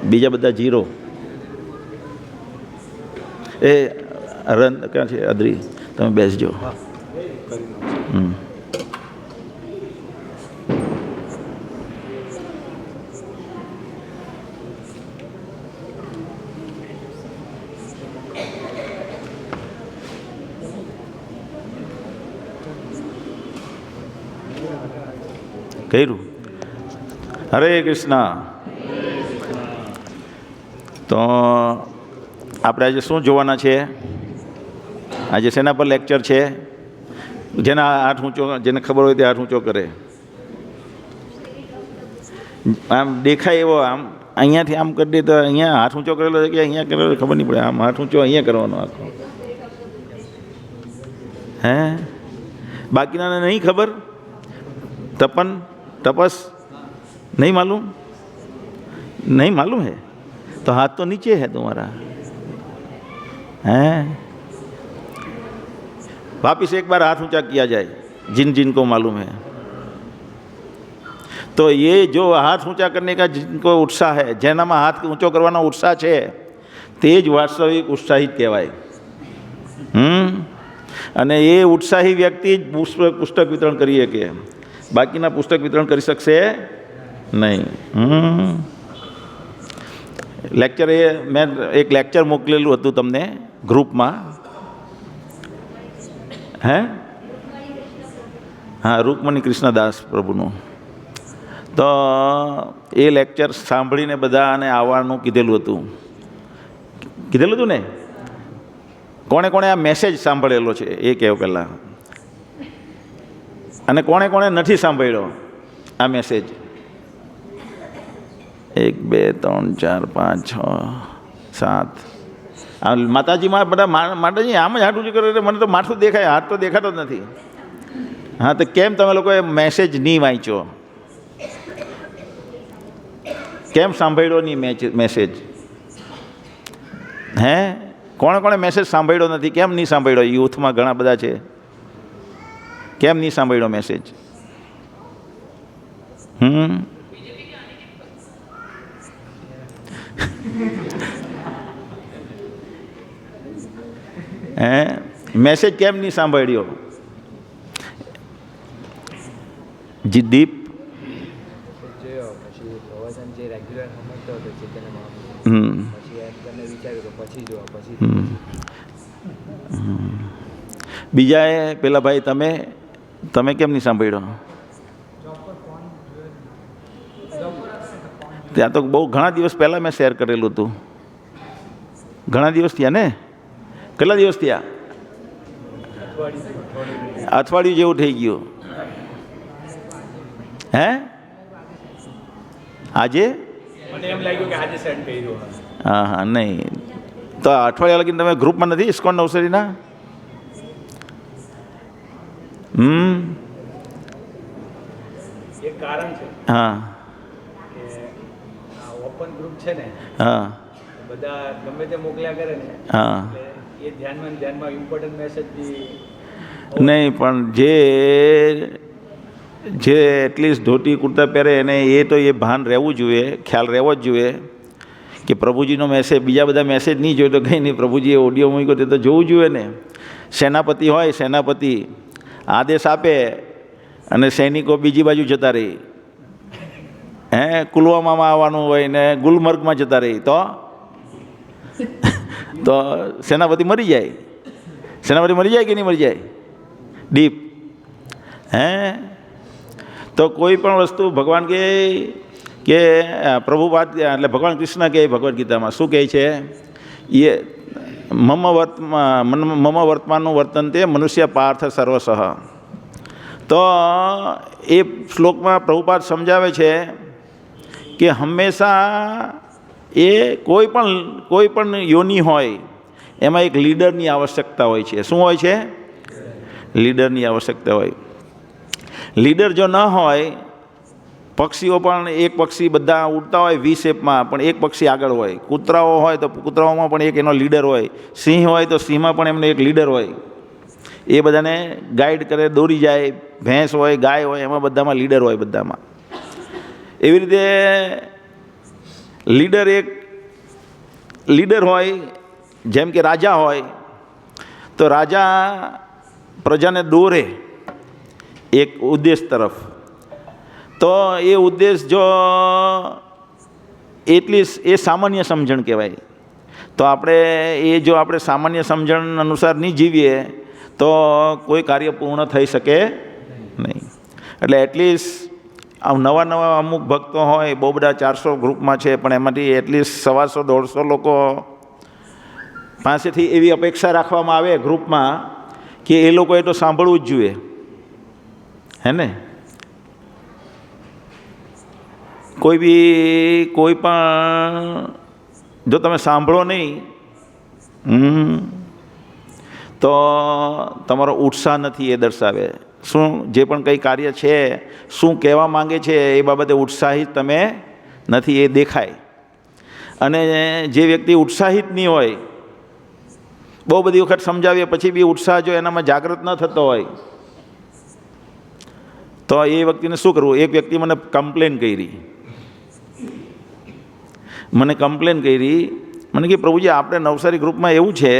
બીજા બધા 0. એ રન ક્યાં છે? અદ્રી, તમે બેસજો. કર્યું. હરે કૃષ્ણ. તો આપણે આજે શું જોવાના છે? આજે શેના પર લેક્ચર છે? જેના હાથ ઊંચો, જેને ખબર હોય તે હાથ ઊંચો કરે. આમ દેખાય એવો, આમ અહીંયાથી આમ કરી દે તો અહીંયા હાથ ઊંચો કરેલો છે કે અહીંયા કરેલો ખબર નહીં પડે. આમ હાથ ઊંચો અહીંયા કરવાનો આખો. હે બાકીનાને નહીં ખબર? तपन तपस नहीं मालूम? नहीं मालूम है तो हाथ तो नीचे है तुम्हारा. हैं वापिस एक बार हाथ ऊंचा किया जाए जिन जिन को मालूम है. तो ये जो हाथ ऊंचा करने का जिनको उत्साह है, જેનામાં હાથ ઊંચો કરવાનો ઉત્સાહ છે, તે જ વાસ્તવિક ઉત્સાહિત કહેવાય. અને એ ઉત્સાહી વ્યક્તિ જ પુસ્તક વિતરણ કરી શકે. બાકીના પુસ્તક વિતરણ કરી શકશે નહીં. લેક્ચર એ મેં એક લેક્ચર મોકલેલું હતું તમને ગ્રુપમાં. હે હા, રૂકમણી કૃષ્ણદાસ પ્રભુનું. તો એ લેક્ચર સાંભળીને બધાને આવવાનું કીધેલું હતું. કીધેલું હતું ને? કોણે કોણે આ મેસેજ સાંભળેલો છે એ કહેવું પહેલાં. અને કોણે કોણે નથી સાંભળ્યો આ મેસેજ? 1 2 3 4 5 6 7. આ માતાજીમાં બધા માતાજી આમ જ હાથ ઊંચું કરે. મને તો માથું દેખાય, હાથ તો દેખાતો જ નથી. હા, તો કેમ તમે લોકોએ મેસેજ નહીં વાંચ્યો? કેમ સાંભળ્યો નહીં મેસેજ? હે કોણે કોણે મેસેજ સાંભળ્યો નથી? કેમ નહીં સાંભળ્યો? યુથમાં ઘણા બધા છે. કેમ નહીં સાંભળ્યો મેસેજ? હે મેસેજ કેમ નહીં સાંભળ્યો? જી દીપ બીજાએ પેલા ભાઈ તમે કેમ નહીં સાંભળ્યો? ત્યાં તો બહુ ઘણા દિવસ પહેલાં મેં શેર કરેલું હતું. ઘણા દિવસ થયા ને? કેટલા દિવસ થયા? અઠવાડિયું જેવું થઈ ગયું. હે આજે? હા હા, નહીં તો અઠવાડિયા લગીને તમે ગ્રુપમાં નથી ઇસ્કોન નવસારીના? એક કારણ છે. હા ઓપન ગ્રુપ છે ને, હા, બધા ગમે તે મોકલ્યા કરે ને. હા, એ ધ્યાનમાં ઇમ્પોર્ટન્ટ મેસેજ નહીં, પણ જે એટલીસ્ટ ધોતી કુર્તા પહેરે એને એ તો એ ભાન રહેવું જોઈએ, ખ્યાલ રહેવો જ જોઈએ કે પ્રભુજીનો મેસેજ, બીજા બધા મેસેજ નહીં જોયો તો કંઈ નહીં, પ્રભુજીએ ઓડિયો મૂક્યો તે તો જોવું જોઈએ ને. સેનાપતિ હોય, સેનાપતિ આદેશ આપે અને સૈનિકો બીજી બાજુ જતા રહી. હે પુલવામામાં આવવાનું હોય ને ગુલમર્ગમાં જતા રહી તો સેનાપતિ મરી જાય. સેનાપતિ મરી જાય કે નહીં મરી જાય? દીપ હે તો કોઈ પણ વસ્તુ ભગવાન કે પ્રભુપાદ એટલે ભગવાન કૃષ્ણ કહે ભગવદ્ ગીતામાં શું કહે છે? એ મમ વર્તમાનનું વર્તન તે મનુષ્ય પાર્થ સર્વસઃ. તો એ શ્લોકમાં પ્રભુપાદ સમજાવે છે કે હંમેશા એ કોઈ પણ યોનિ હોય એમાં એક લીડરની આવશ્યકતા હોય છે. શું હોય છે? લીડરની આવશ્યકતા હોય. લીડર જો ન હોય, પક્ષીઓ પણ એક પક્ષી બધા ઉડતા હોય વી શેપમાં, પણ એક પક્ષી આગળ હોય. કૂતરાઓ હોય તો કૂતરાઓમાં પણ એક એનો લીડર હોય. સિંહ હોય તો સિંહમાં પણ એમનો એક લીડર હોય. એ બધાને ગાઈડ કરે, દોરી જાય. ભેંસ હોય, ગાય હોય, એમાં બધામાં લીડર હોય બધામાં. એવી રીતે લીડર હોય, જેમ કે રાજા હોય, તો રાજા પ્રજાને દોરે એક ઉદ્દેશ તરફ, તો એ ઉદ્દેશ જો એટલી એ સામાન્ય સમજણ કહેવાય. તો આપણે સામાન્ય સમજણ અનુસાર નહીં જીવીએ તો કોઈ કાર્ય પૂર્ણ થઈ શકે નહીં. એટલે એટલીસ્ટ નવા અમુક ભક્તો હોય, બહુ બધા 400 ગ્રુપમાં છે, પણ એમાંથી એટલીસ્ટ 150-150 લોકો પાસેથી એવી અપેક્ષા રાખવામાં આવે ગ્રુપમાં કે એ લોકોએ તો સાંભળવું જ જોઈએ, હે ને. કોઈ પણ જો તમે સાંભળો નહીં તો તમારો ઉત્સાહ નથી એ દર્શાવે. શું જે પણ કંઈ કાર્ય છે, શું કહેવા માંગે છે એ બાબતે ઉત્સાહિત તમે નથી, એ દેખાય. અને જે વ્યક્તિ ઉત્સાહિત નહીં હોય, બહુ બધી વખત સમજાવીએ પછી બી ઉત્સાહ જો એનામાં જાગૃત ન થતો હોય, તો એ વ્યક્તિને શું કરવું? એક વ્યક્તિ મને કમ્પ્લેન કરી, મને કે પ્રભુજી આપણે નવસારી ગ્રુપમાં એવું છે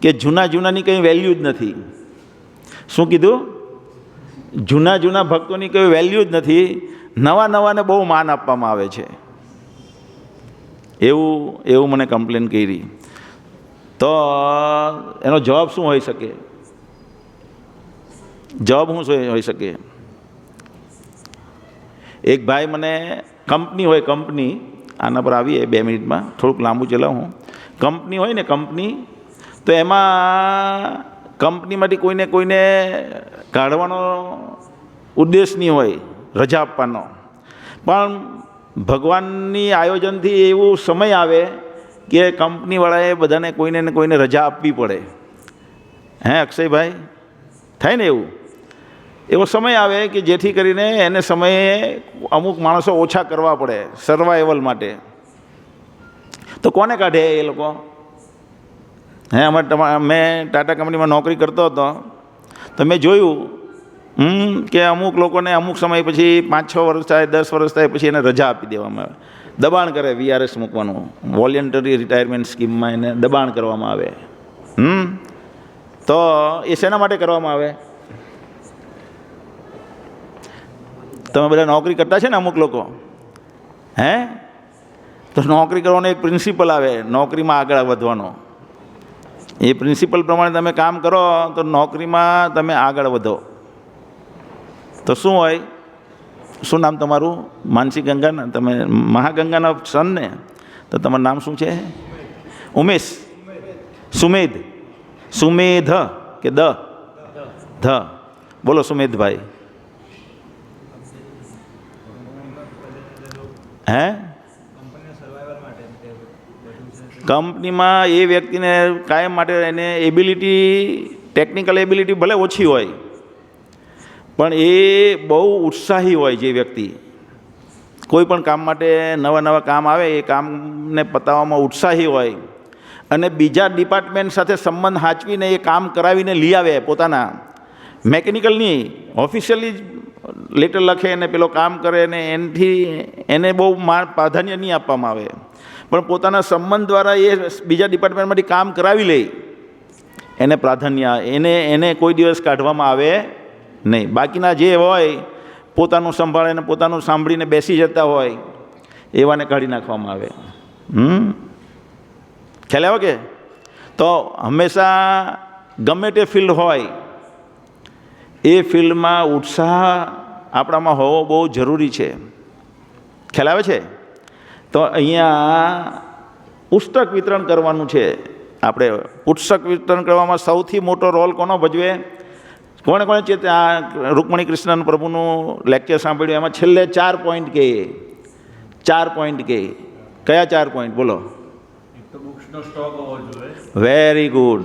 કે જૂનાની કંઈ વેલ્યુ જ નથી. શું કીધું? જૂના ભક્તોની કંઈ વેલ્યુ જ નથી, નવાને બહુ માન આપવામાં આવે છે, એવું મને કમ્પ્લેન કરી. તો એનો જવાબ શું હોઈ શકે? એક ભાઈ મને કંપની આના પર આવીએ 2 મિનિટમાં, થોડુંક લાંબુ ચલાવું. કંપની હોય ને, તો એમાં કંપનીમાંથી કોઈને કાઢવાનો ઉદ્દેશ નહીં હોય, રજા આપવાનો. પણ ભગવાનની આયોજનથી એવું સમય આવે કે કંપનીવાળાએ બધાને કોઈને રજા આપવી પડે. હે અક્ષયભાઈ, થાય ને એવું? એવો સમય આવે કે જેથી કરીને એને સમયે અમુક માણસો ઓછા કરવા પડે સર્વાઈવલ માટે. તો કોને કાઢે એ લોકો? મેં ટાટા કંપનીમાં નોકરી કરતો હતો, તો મેં જોયું કે અમુક લોકોને અમુક સમય પછી 5-6 વર્ષ થાય, 10 વર્ષ થાય પછી એને રજા આપી દેવામાં આવે. દબાણ કરે, VRS મૂકવાનું, વોલેન્ટરી રિટાયરમેન્ટ સ્કીમમાં એને દબાણ કરવામાં આવે. તો એ શેના માટે કરવામાં આવે? તમે બધા નોકરી કરતા છે ને અમુક લોકો, તો નોકરી કરવાનો એક પ્રિન્સિપલ આવે, નોકરીમાં આગળ વધવાનો. એ પ્રિન્સિપલ પ્રમાણે તમે કામ કરો તો નોકરીમાં તમે આગળ વધો. તો શું હોય? શું નામ તમારું? માનસી ગંગાના, તમે મહાગંગાના સન ને? તો તમારું નામ શું છે? ઉમેશ, સુમેધ કે ધ? બોલો સુમેધભાઈ. કંપનીમાં એ વ્યક્તિને કાયમ માટે એને ટેકનિકલ એબિલિટી ભલે ઓછી હોય, પણ એ બહુ ઉત્સાહી હોય. જે વ્યક્તિ કોઈ પણ કામ માટે નવા કામ આવે એ કામને પતાવવામાં ઉત્સાહી હોય અને બીજા ડિપાર્ટમેન્ટ સાથે સંબંધ સાચવીને એ કામ કરાવીને લઈ આવે. પોતાના મેકેનિકલ નહીં, ઓફિશિયલી લેટર લખે ને પેલો કામ કરે ને એને બહુ પ્રાધાન્ય નહીં આપવામાં આવે, પણ પોતાના સંબંધ દ્વારા એ બીજા ડિપાર્ટમેન્ટમાંથી કામ કરાવી લે, એને પ્રાધાન્ય, એને કોઈ દિવસ કાઢવામાં આવે નહીં. બાકીના જે હોય પોતાનું સંભાળે ને પોતાનું સાંભળીને બેસી જતા હોય એવાને કાઢી નાખવામાં આવે. ખ્યાલ આવે કે? તો હંમેશા ગમે તે ફિલ્ડ હોય એ ફિલ્ડમાં ઉત્સાહ આપણામાં હોવો બહુ જરૂરી છે. ખ્યાલ આવે છે? તો અહીંયા પુસ્તક વિતરણ કરવાનું છે. આપણે પુસ્તક વિતરણ કરવામાં સૌથી મોટો રોલ કોનો ભજવે? કોણે છે આ રૂકમણી કૃષ્ણ પ્રભુનું લેક્ચર સાંભળ્યું? એમાં છેલ્લે 4 પોઈન્ટ કહે. 4 પોઈન્ટ કહે. કયા 4 પોઈન્ટ બોલો? બુક્સનો સ્ટોક હોવો જોઈએ. Very good.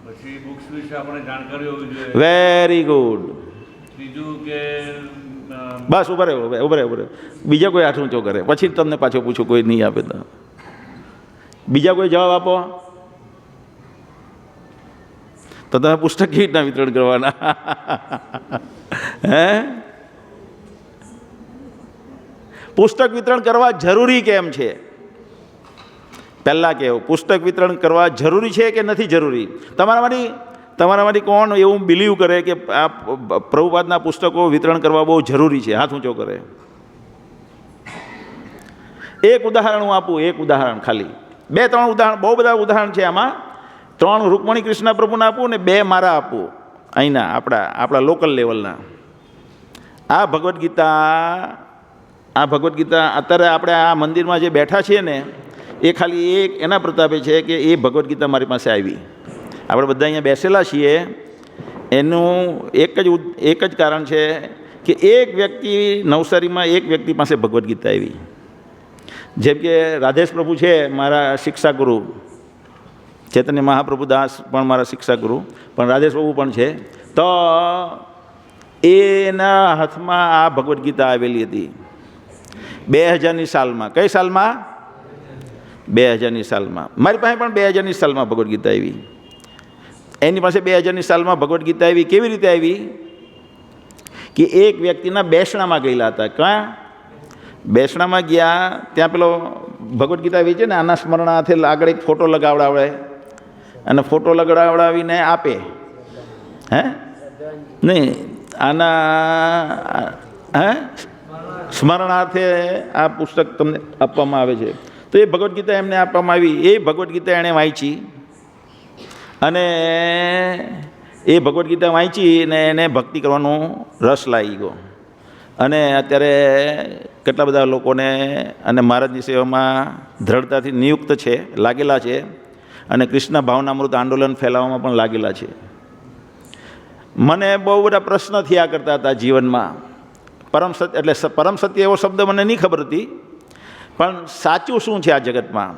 પછી બુક્સ વિશે આપણે જાણકારી હોવી જોઈએ. Very good. બીજું કે બસ ઉભા રહે. બીજા કોઈ હાથ ઊંચો કરે પછી તમને પાછો પૂછું, કોઈ નહીં આપે તો. બીજા કોઈ જવાબ આપો. તો તમે પુસ્તક કેવી રીતના વિતરણ કરવાના? પુસ્તક વિતરણ કરવા જરૂરી કેમ છે? પહેલાં કહેવું, પુસ્તક વિતરણ કરવા જરૂરી છે કે નથી જરૂરી? તમારામાંથી કોણ એવું બિલીવ કરે કે આ પ્રભુપાદના પુસ્તકો વિતરણ કરવા બહુ જરૂરી છે? હાથ ઊંચો કરે. એક ઉદાહરણ હું આપું, એક ઉદાહરણ ખાલી, 2-3 ઉદાહરણ, બહુ બધા ઉદાહરણ છે આમાં. 3 રૂકમણી કૃષ્ણ પ્રભુના આપું ને 2 મારા આપું, અહીંના આપણા લોકલ લેવલના. આ ભગવદ્ ગીતા અત્યારે આપણે આ મંદિરમાં જે બેઠા છીએ ને, એ ખાલી એક એના પ્રતાપે છે કે એ ભગવદ્ ગીતા મારી પાસે આવી. આપણે બધા અહીંયા બેસેલા છીએ, એનું એક જ કારણ છે કે એક વ્યક્તિ નવસારીમાં એક વ્યક્તિ પાસે ભગવદ્ ગીતા આવી. જેમ કે રાધેશ પ્રભુ છે મારા શિક્ષા ગુરુ, ચૈતન્ય મહાપ્રભુ દાસ પણ મારા શિક્ષા ગુરુ, પણ રાધેશ પ્રભુ પણ છે. તો એના હાથમાં આ ભગવદ્ ગીતા આવેલી હતી 2000ની સાલમાં. કઈ સાલમાં? 2000ની સાલમાં. મારી પાસે પણ 2000ની સાલમાં ભગવદ્ ગીતા આવી. એની પાસે 2000ની સાલમાં ભગવદ્ ગીતા આવી. કેવી રીતે આવી? કે એક વ્યક્તિના બેસણામાં ગયેલા હતા. ક્યાં? બેસણામાં ગયા, ત્યાં પેલો ભગવદ્ ગીતા વેચે ને, આના સ્મરણાર્થે આગળ એક ફોટો લગાવડાવે અને ફોટો લગાવડાવીને આપે. હે નહીં, આના સ્મરણાર્થે આ પુસ્તક તમને આપવામાં આવે છે. તો એ ભગવદ્ ગીતા એમને આપવામાં આવી. એ ભગવદ્ ગીતા એણે વાંચી અને એ ભગવદ્ ગીતા વાંચી ને એને ભક્તિ કરવાનો રસ લાગી ગયો. અને અત્યારે કેટલા બધા લોકોને અને મહારાજની સેવામાં દ્રઢતાથી નિયુક્ત છે, લાગેલા છે, અને કૃષ્ણ ભાવનામૃત આંદોલન ફેલાવવામાં પણ લાગેલા છે. મને બહુ બધા પ્રશ્ન થયા કરતા હતા જીવનમાં. પરમ સત્ય એટલે પરમ સત્ય એવો શબ્દ મને નહીં ખબર હતી, પણ સાચું શું છે આ જગતમાં?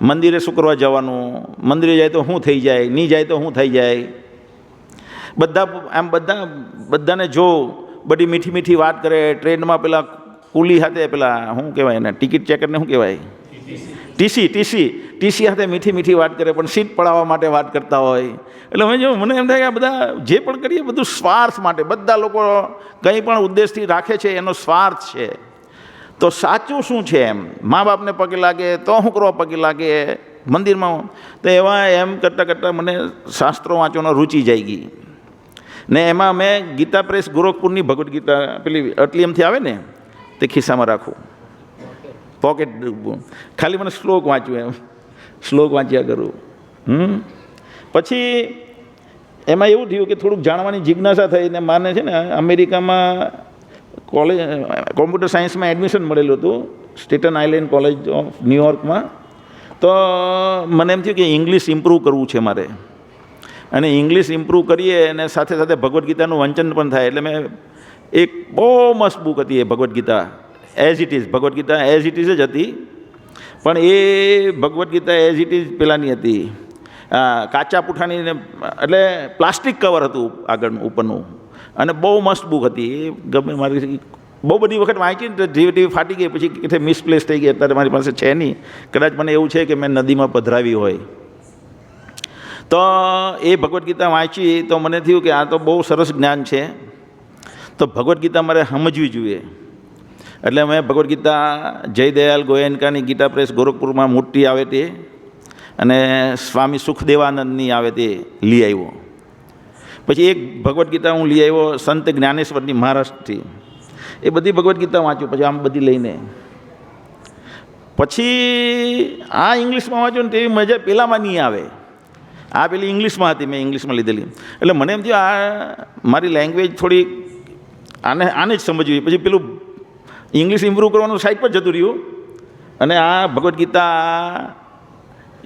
મંદિરે શું કરવા જવાનું? મંદિરે જાય તો શું થઈ જાય? નહીં જાય તો શું થઈ જાય? બધાને જો બધી મીઠી મીઠી વાત કરે. ટ્રેનમાં પેલા કુલી સાથે પેલા શું કહેવાય એને, ટિકિટ ચેકરને શું કહેવાય? ટીસી સાથે મીઠી મીઠી વાત કરે, પણ સીટ પડાવવા માટે વાત કરતા હોય. એટલે મને એમ થાય કે આ બધા જે પણ કરીએ બધું સ્વાર્થ માટે. બધા લોકો કંઈ પણ ઉદ્દેશથી રાખે છે, એનો સ્વાર્થ છે. તો સાચું શું છે? એમ મા બાપને પગે લાગે તો શું કરવા પગે લાગે મંદિરમાં? તો એવા એમ કરતાં મને શાસ્ત્રો વાંચવાનો રુચિ જાય ગઈ. ને એમાં મેં ગીતા પ્રેસ ગોરખપુરની ભગવદ્ ગીતા પેલી આટલી એમથી આવે ને, તે ખિસ્સામાં રાખું, પોકેટ. ખાલી મને શ્લોક વાંચ્યું, એમ શ્લોક વાંચ્યા કરું. પછી એમાં એવું થયું કે થોડુંક જાણવાની જિજ્ઞાસા થઈ ને માને છે ને અમેરિકામાં કોલેજ કોમ્પ્યુટર સાયન્સમાં એડમિશન મળેલું હતું, સ્ટેટન આઇલેન્ડ કોલેજ ઓફ ન્યુયોર્કમાં. તો મને એમ થયું કે ઇંગ્લિશ ઇમ્પ્રૂવ કરવું છે મારે, અને ઇંગ્લિશ ઇમ્પ્રૂવ કરીએ અને સાથે સાથે ભગવદ્ ગીતાનું વાંચન પણ થાય. એટલે મેં એક બહુ મસ્ત બુક હતી એ Bhagavad Gita as it is. Bhagavad Gita as it is જ હતી, પણ એ Bhagavad Gita as it is પેલાની હતી, કાચા પૂઠાની, એટલે પ્લાસ્ટિક કવર હતું આગળનું ઉપરનું, અને બહુ મસ્ત બુક હતી. એ ગમે મારી બહુ બધી વખત વાંચી ને ધીરે ધીરે ફાટી ગઈ, પછી કે મિસપ્લેસ થઈ ગઈ. અત્યારે મારી પાસે છે નહીં. કદાચ મને એવું છે કે મેં નદીમાં પધરાવી હોય. તો એ ભગવદ્ ગીતા વાંચી તો મને થયું કે આ તો બહુ સરસ જ્ઞાન છે, તો ભગવદ્ ગીતા મારે સમજવી જોઈએ. એટલે મેં ભગવદ્ ગીતા જયદયાલ ગોયનકાની ગીતા પ્રેસ ગોરખપુરમાં મોટી આવે તે, અને સ્વામી સુખદેવાનંદની આવે તે લઈ આવ્યો. પછી એક ભગવદ્ ગીતા હું લઈ આવ્યો સંત જ્ઞાનેશ્વરની મહારાષ્ટ્રથી. એ બધી ભગવદ્ ગીતા વાંચ્યું પછી આમ બધી લઈને. પછી આ ઇંગ્લિશમાં વાંચ્યું ને તેવી મજા પેલામાં નહીં આવે. આ પેલી ઇંગ્લિશમાં હતી, મેં ઇંગ્લિશમાં લીધેલી. એટલે મને એમ થયું આ મારી લેંગ્વેજ થોડી આને જ સમજવી. પછી પેલું ઇંગ્લિશ ઇમ્પ્રૂવ કરવાનું સાઈડ પર જતું રહ્યું, અને આ ભગવદ્ ગીતા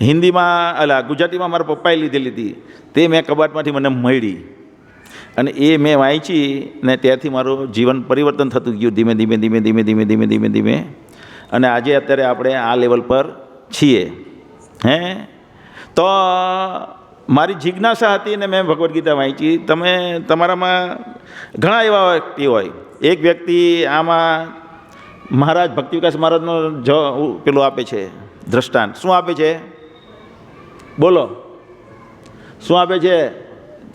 હિન્દીમાં ગુજરાતીમાં મારા પપ્પાએ લીધેલી હતી, તે મેં કબાટમાંથી મને મળી, અને એ મેં વાંચી ને ત્યારથી મારું જીવન પરિવર્તન થતું ગયું ધીમે ધીમે ધીમે ધીમે ધીમે ધીમે ધીમે ધીમે. અને આજે અત્યારે આપણે આ લેવલ પર છીએ. તો મારી જિજ્ઞાસા હતી ને મેં ભગવદ્ ગીતા વાંચી. તમે તમારામાં ઘણા એવા વ્યક્તિ હોય. એક વ્યક્તિ આમાં મહારાજ ભક્તિ વિકાસ મહારાજનો પેલો આપે છે દ્રષ્ટાંત. શું આપે છે? બોલો, શું આપે છે?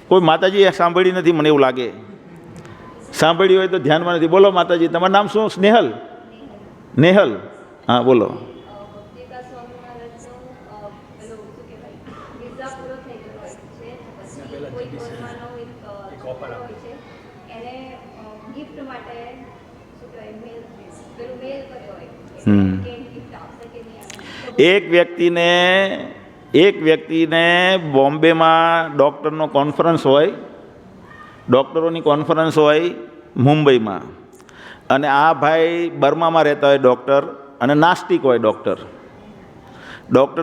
કોઈ માતાજી સાંભળી નથી, મને એવું લાગે. સાંભળી હોય તો ધ્યાનમાં નથી. બોલો માતાજી, તમારું નામ શું? સ્નેહલ. નેહલ, હા બોલો. ભક્તિકા સ્વામી મહારાજનો પેલો શું કહેવાય વિઝા પૂરો થઈ ગયો હોય છે પછી કોઈ કોર્માનો એક offer હોય છે એને ગિફ્ટ માટે શું કહેવાય પેલું મેલ કર્યો હોય કે ગિફ્ટ આપશે કે નહીં આપે. એક વ્યક્તિને બોમ્બેમાં ડૉક્ટરનો કોન્ફરન્સ હોય, ડૉક્ટરોની કોન્ફરન્સ હોય મુંબઈમાં, અને આ ભાઈ બર્મામાં રહેતા હોય ડૉક્ટર, અને નાસ્તિક હોય ડૉક્ટર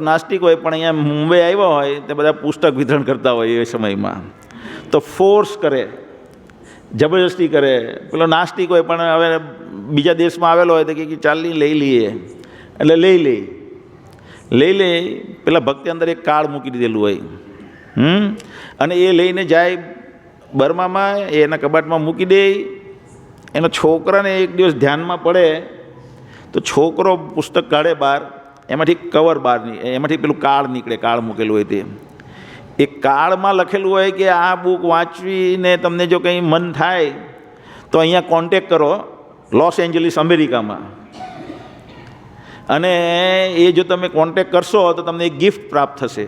નાસ્તિક હોય, પણ અહીંયા મુંબઈ આવ્યો હોય તે બધા પુસ્તક વિતરણ કરતા હોય એ સમયમાં, તો ફોર્સ કરે, જબરજસ્તી કરે. પેલો નાસ્તિક હોય પણ હવે બીજા દેશમાં આવેલો હોય તો કે ચાલની લઈ લઈએ, એટલે લઈ લે. પેલા ભક્તિ અંદર એક કાર્ડ મૂકી દીધેલું હોય, અને એ લઈને જાય બર્મામાં, એના કબાટમાં મૂકી દે. એના છોકરાને એક દિવસ ધ્યાનમાં પડે તો છોકરો પુસ્તક કાઢે બહાર, એમાંથી કવર બહાર, એમાંથી પેલું કાર્ડ નીકળે, કાર્ડ મૂકેલું હોય તે. એ કાર્ડમાં લખેલું હોય કે આ બુક વાંચવીને તમને જો કંઈ મન થાય તો અહીંયા કોન્ટેક કરો લોસ એન્જલિસ અમેરિકામાં, અને એ જો તમે કોન્ટેક કરશો તો તમને એક ગિફ્ટ પ્રાપ્ત થશે.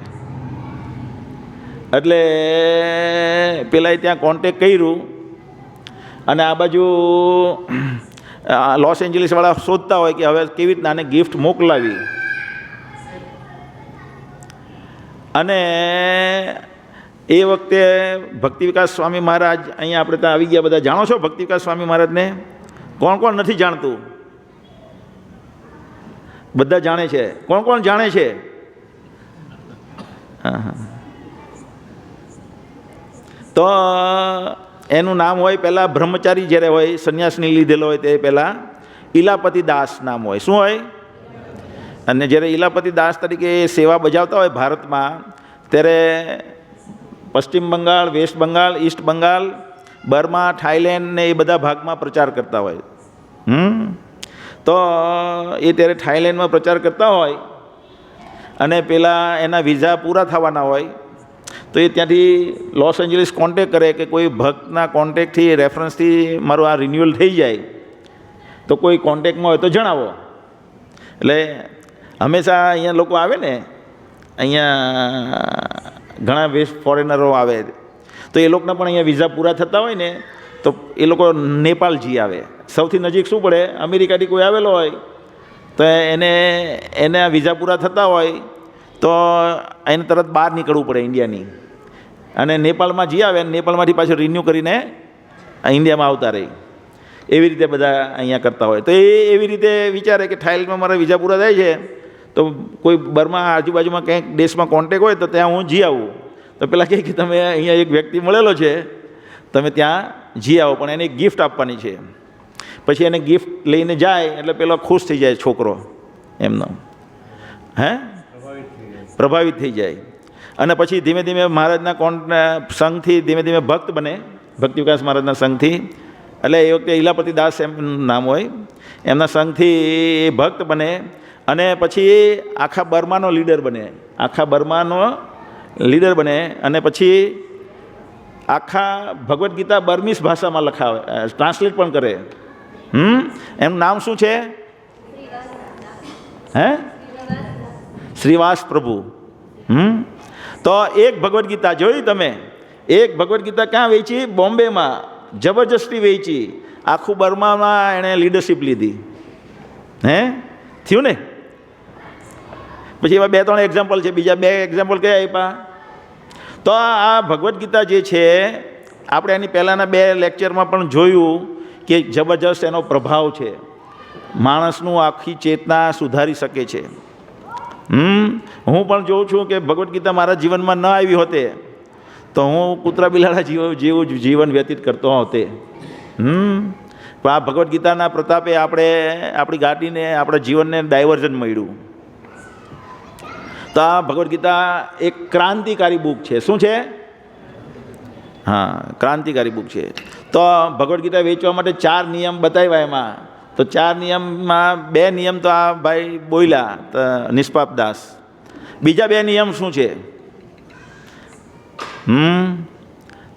એટલે પેલાએ ત્યાં કોન્ટેક કર્યું, અને આ બાજુ લોસ એન્જલિસવાળા શોધતા હોય કે હવે કેવી રીતના આને ગિફ્ટ મોકલાવી. અને એ વખતે ભક્તિ વિકાસ સ્વામી મહારાજ અહીંયા આપણે ત્યાં આવી ગયા. બધા જાણો છો ભક્તિ વિકાસ સ્વામી મહારાજને? કોણ કોણ નથી જાણતું? બધા જાણે છે. કોણ કોણ જાણે છે? હા. તો એનું નામ હોય પહેલાં બ્રહ્મચારી જ્યારે હોય, સંન્યાસની લીધેલો હોય તે પહેલાં ઇલાપતિ દાસ નામ હોય. શું હોય? અને જ્યારે ઇલાપતિ દાસ તરીકે સેવા બજાવતા હોય ભારતમાં, ત્યારે Paschim Bangal, West Bengal, East Bengal, Burma, Thailand ને એ બધા ભાગમાં પ્રચાર કરતા હોય. તો એ ત્યારે થાઈલેન્ડમાં પ્રચાર કરતા હોય, અને પેલા એના વિઝા પૂરા થવાના હોય, તો એ ત્યાંથી લોસ એન્જલિસ કોન્ટેક કરે કે કોઈ ભક્તના કોન્ટેકથી, રેફરન્સથી મારું આ રિન્યુઅલ થઈ જાય, તો કોઈ કોન્ટેકમાં હોય તો જણાવો. એટલે હંમેશા અહીંયા લોકો આવે ને, અહીંયા ઘણા વેસ્ટ ફોરેનરો આવે, તો એ લોકોના પણ અહીંયા વિઝા પૂરા થતા હોય ને, તો એ લોકો નેપાળજી આવે. સૌથી નજીક શું પડે? અમેરિકાથી કોઈ આવેલો હોય તો એને આ વિઝા પૂરા થતા હોય તો એને તરત બહાર નીકળવું પડે ઇન્ડિયાની, અને નેપાળમાં જી આવે, નેપાળમાંથી પાછું રિન્યૂ કરીને ઇન્ડિયામાં આવતા રહે. એવી રીતે બધા અહીંયા કરતા હોય. તો એ એવી રીતે વિચારે કે થાઈલેન્ડમાં મારા વિઝા પૂરા થાય છે, તો કોઈ બર્મા આજુબાજુમાં ક્યાંક દેશમાં કોન્ટેક હોય તો ત્યાં હું જી આવું. તો પેલા કહે કે તમે અહીંયા એક વ્યક્તિ મળેલો છે, તમે ત્યાં જી આવો, પણ એને ગિફ્ટ આપવાની છે. પછી એને ગિફ્ટ લઈને જાય એટલે પેલો ખુશ થઈ જાય છોકરો, એમનો પ્રભાવિત થઈ જાય. અને પછી ધીમે ધીમે મહારાજના સંઘથી ધીમે ધીમે ભક્ત બને, ભક્તિ વિકાસ મહારાજના સંઘથી. એટલે એ વખતે ઇલાપતિ દાસ એમનું નામ હોય, એમના સંઘથી ભક્ત બને, અને પછી આખા બર્માનો લીડર બને, અને પછી આખા ભગવદ્ ગીતા બર્મીસ ભાષામાં લખાવે, ટ્રાન્સલેટ પણ કરે. એનું નામ શું છે? શ્રીવાસ પ્રભુ. તો એક ભગવદ્ ગીતા જોઈ તમે? એક ભગવદ્ ગીતા ક્યાં વેચી? બોમ્બેમાં જબરજસ્તી વેચી. આખું બર્મામાં એણે લીડરશિપ લીધી. થયું ને? પછી એવા 2-3 એક્ઝામ્પલ છે. બીજા 2 એક્ઝામ્પલ કયા આપ્યા? તો આ ભગવદ્ ગીતા જે છે, આપણે એની પહેલાંના 2 લેક્ચરમાં પણ જોયું કે જબરજસ્ત એનો પ્રભાવ છે, માણસનું આખી ચેતના સુધારી શકે છે. હું પણ જોઉં છું કે ભગવદ્ ગીતા મારા જીવનમાં ન આવી હોતે તો હું કૂતરા બિલાડા જેવું જીવન વ્યતીત કરતો હોતે. પણ આ ભગવદ્ ગીતાના પ્રતાપે આપણી ગાડીને, આપણા જીવનને ડાયવર્ઝન મળ્યું. તો આ ભગવદ્ ગીતા એક ક્રાંતિકારી બુક છે. શું છે? હા, ક્રાંતિકારી બુક છે. તો ભગવદ્ ગીતા વેચવા માટે 4 નિયમ બતાવ્યા એમાં. તો 4 નિયમમાં 2 નિયમ તો આ ભાઈ બોલ્યા, નિષ્પાપ દાસ. બીજા 2 નિયમ શું છે?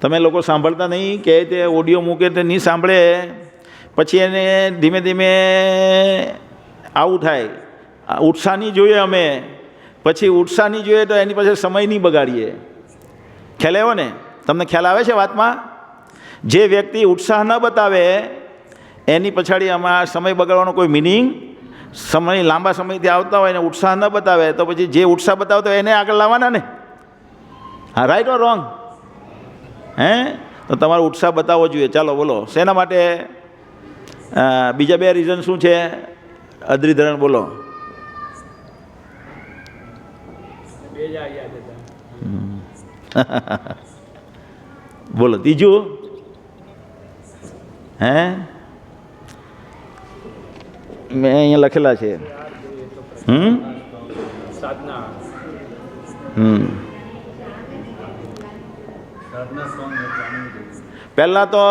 તમે લોકો સાંભળતા નહીં, કે તે ઓડિયો મૂકે તે નહીં સાંભળે, પછી એને ધીમે ધીમે આવું થાય. ઉત્સાહની જોઈએ અમે, પછી ઉત્સાહની જોઈએ તો એની પાસે સમય નહીં બગાડીએ. ખ્યાલ આવ્યો ને? તમને ખ્યાલ આવે છે વાતમાં? જે વ્યક્તિ ઉત્સાહ ન બતાવે એની પછાડી આમાં સમય બગાડવાનો કોઈ મિનિંગ, સમય લાંબા સમયથી આવતા હોય ને ઉત્સાહ ન બતાવે તો પછી જે ઉત્સાહ બતાવતો હોય એને આગળ લાવવાના ને. હા, રાઈટ ઓર રોંગ? હે? તો તમારો ઉત્સાહ બતાવવો જોઈએ. ચાલો બોલો, શેના માટે? બીજા 2 રીઝન શું છે? અદ્રિધરણ બોલો. બે જ યાદ હતા. બોલો ત્રીજું. હે? મેં અહીંયા લખેલા છે. સાધના. પહેલાં તો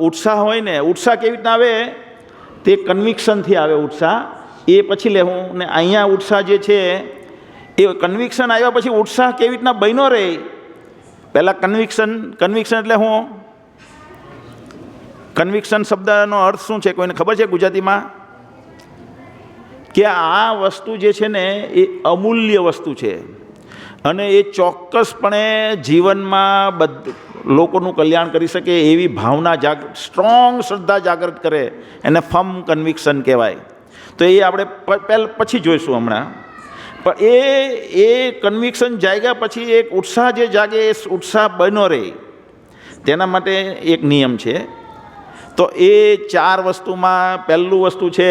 ઉત્સાહ હોય ને, ઉત્સાહ કેવી રીતના આવે? તે કન્વિક્શનથી આવે ઉત્સાહ, એ પછી લેવું. ને અહીંયા ઉત્સાહ જે છે એ કન્વિક્શન આવ્યા પછી ઉત્સાહ કેવી રીતના બન્યો રહે? પહેલાં કન્વિક્શન એટલે શું? કન્વિક્શન શબ્દનો અર્થ શું છે? કોઈને ખબર છે ગુજરાતીમાં? કે આ વસ્તુ જે છે ને એ અમૂલ્ય વસ્તુ છે અને એ ચોક્કસપણે જીવનમાં લોકોનું કલ્યાણ કરી શકે એવી ભાવના સ્ટ્રોંગ શ્રદ્ધા જાગૃત કરે, એને ફર્મ કન્વિક્શન કહેવાય. તો એ આપણે પછી જોઈશું હમણાં. પણ એ કન્વિક્શન જાગ્યા પછી એક ઉત્સાહ જે જાગે એ ઉત્સાહ બન્યો રહે તેના માટે એક નિયમ છે. તો એ 4 વસ્તુમાં પહેલું વસ્તુ છે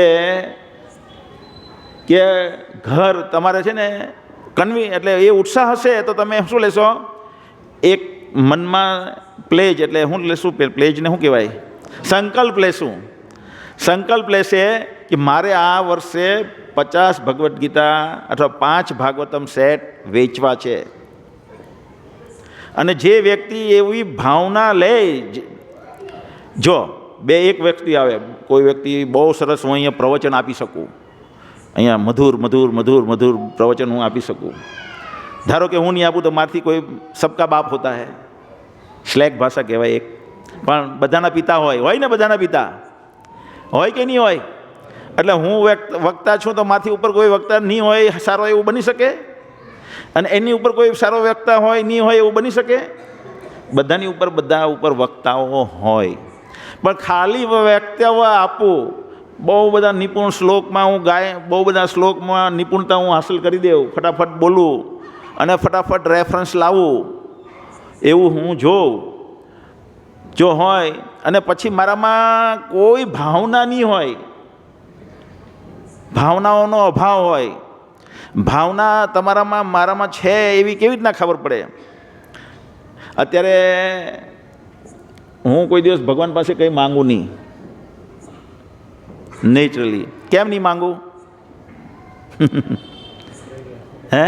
કે ઘર તમારે છે ને એટલે એ ઉત્સાહ હશે તો તમે શું લેશો? એક મનમાં પ્લેજ, એટલે શું લેશું? પ્લેજને શું કહેવાય? સંકલ્પ લેશું. સંકલ્પ લેશે કે મારે આ વર્ષે 50 ભગવદ્ ગીતા અથવા 5 ભાગવતમ સેટ વેચવા છે. અને જે વ્યક્તિ એવી ભાવના લે, જો એક વ્યક્તિ આવે, કોઈ વ્યક્તિ બહુ સરસ હું અહીંયા પ્રવચન આપી શકું, અહીંયા મધુર પ્રવચન હું આપી શકું. ધારો કે હું નહીં આપું તો મારથી કોઈ સબકા બાપ હોતા હે, શ્લેક ભાષા કહેવાય એક, પણ બધાના પિતા હોય ને, બધાના પિતા હોય કે નહીં હોય? એટલે હું વક્તા છું તો માથી ઉપર કોઈ વક્તા નહીં હોય સારો એવું બની શકે? અને એની ઉપર કોઈ સારો વક્તા હોય નહીં હોય એવું બની શકે? બધા ઉપર વક્તાઓ હોય, પણ ખાલી વક્તવ્ય આપવું, બહુ બધા નિપુણ શ્લોકમાં હું બહુ બધા શ્લોકમાં નિપુણતા હું હાંસલ કરી દઉં, ફટાફટ બોલું અને ફટાફટ રેફરન્સ લાવું, એવું હું જો હોય અને પછી મારામાં કોઈ ભાવના નહીં હોય, ભાવનાઓનો અભાવ હોય, ભાવના તમારામાં મારામાં છે એવી કેવી રીતના ખબર પડે? અત્યારે હું કોઈ દિવસ ભગવાન પાસે કંઈ માંગું નહીં, નેચરલી. કેમ નહીં માંગું? હે?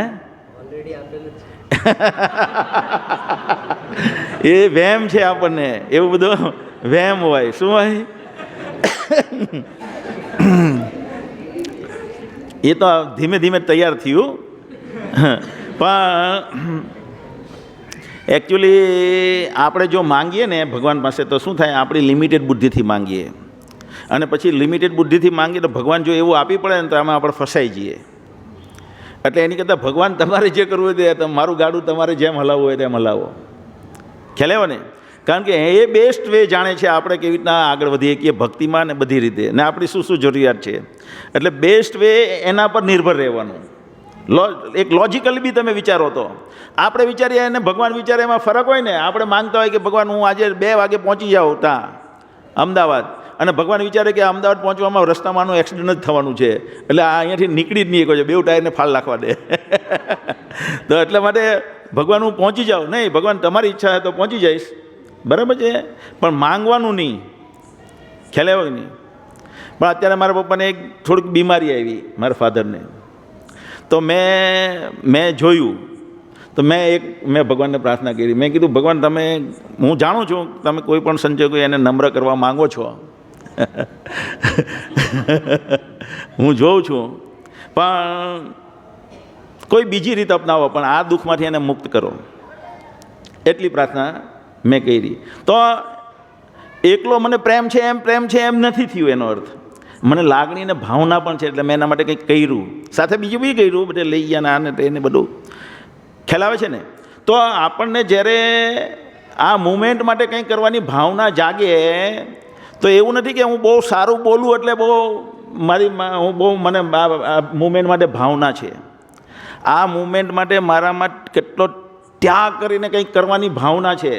એ વહેમ છે આપણને, એવું બધું વહેમ હોય. શું હોય? એ તો ધીમે ધીમે તૈયાર થયું. પણ એકચ્યુઅલી આપણે જો માંગીએ ને ભગવાન પાસે તો શું થાય? આપણી લિમિટેડ બુદ્ધિથી માંગીએ અને પછી લિમિટેડ બુદ્ધિથી માંગીએ તો ભગવાન જો એવું આપી પડે ને તો આમાં આપણે ફસાઈ જઈએ. એટલે એની કરતાં ભગવાન તમારે જે કરવું હોય તે, મારું ગાડું તમારે જેમ હલાવવું હોય તેમ હલાવો. ખ્યાલ આવ્યો ને? કારણ કે એ બેસ્ટ વે જાણે છે આપણે કેવી રીતના આગળ વધીએ કે ભક્તિમાં ને બધી રીતે, ને આપણી શું જરૂરિયાત છે. એટલે બેસ્ટ વે એના પર નિર્ભર રહેવાનું. એક લોજિકલી બી તમે વિચારો તો આપણે વિચારીએ અને ભગવાન વિચારે એમાં ફરક હોય ને. આપણે માંગતા હોય કે ભગવાન હું આજે 2 વાગે પહોંચી જાઉં ત્યાં અમદાવાદ, અને ભગવાન વિચારે કે અમદાવાદ પહોંચવામાં રસ્તામાંનું એક્સિડન્ટ જ થવાનું છે, એટલે આ અહીંયાથી નીકળી જ નહીં શકો, 2 ટાયરને ફાળ નાખવા દે. તો એટલા માટે ભગવાન હું પહોંચી જાઉં નહીં, ભગવાન તમારી ઈચ્છા હોય તો પહોંચી જઈશ, બરાબર છે, પણ માંગવાનું નહીં. ખ્યાલ આવ્યો કે નહીં? પણ અત્યારે મારા પપ્પાને એક થોડીક બીમારી આવી, મારા ફાધરને. તો મેં જોયું તો મેં ભગવાનને પ્રાર્થના કરી. મેં કીધું ભગવાન તમે, હું જાણું છું તમે કોઈ પણ સંજોગો એને નમ્ર કરવા માંગો છો, હું જોઉં છું, પણ કોઈ બીજી રીત અપનાવો, પણ આ દુઃખમાંથી એને મુક્ત કરો, એટલી પ્રાર્થના મેં કરી. તો એકલો મને પ્રેમ છે એમ નથી થયું એનો અર્થ. મને લાગણી અને ભાવના પણ છે, એટલે મેં એના માટે કંઈક કર્યું, સાથે બીજું બી કર્યું, બધે લઈ ગયા ના ને તેને બધું ખ્યાલ આવે છે ને. તો આપણને જ્યારે આ મુમેન્ટ માટે કંઈક કરવાની ભાવના જાગે, તો એવું નથી કે હું બહુ સારું બોલું એટલે બહુ હું બહુ મને આ મુમેન્ટ માટે ભાવના છે. આ મુમેન્ટ માટે મારામાં કેટલો ત્યાગ કરીને કંઈક કરવાની ભાવના છે,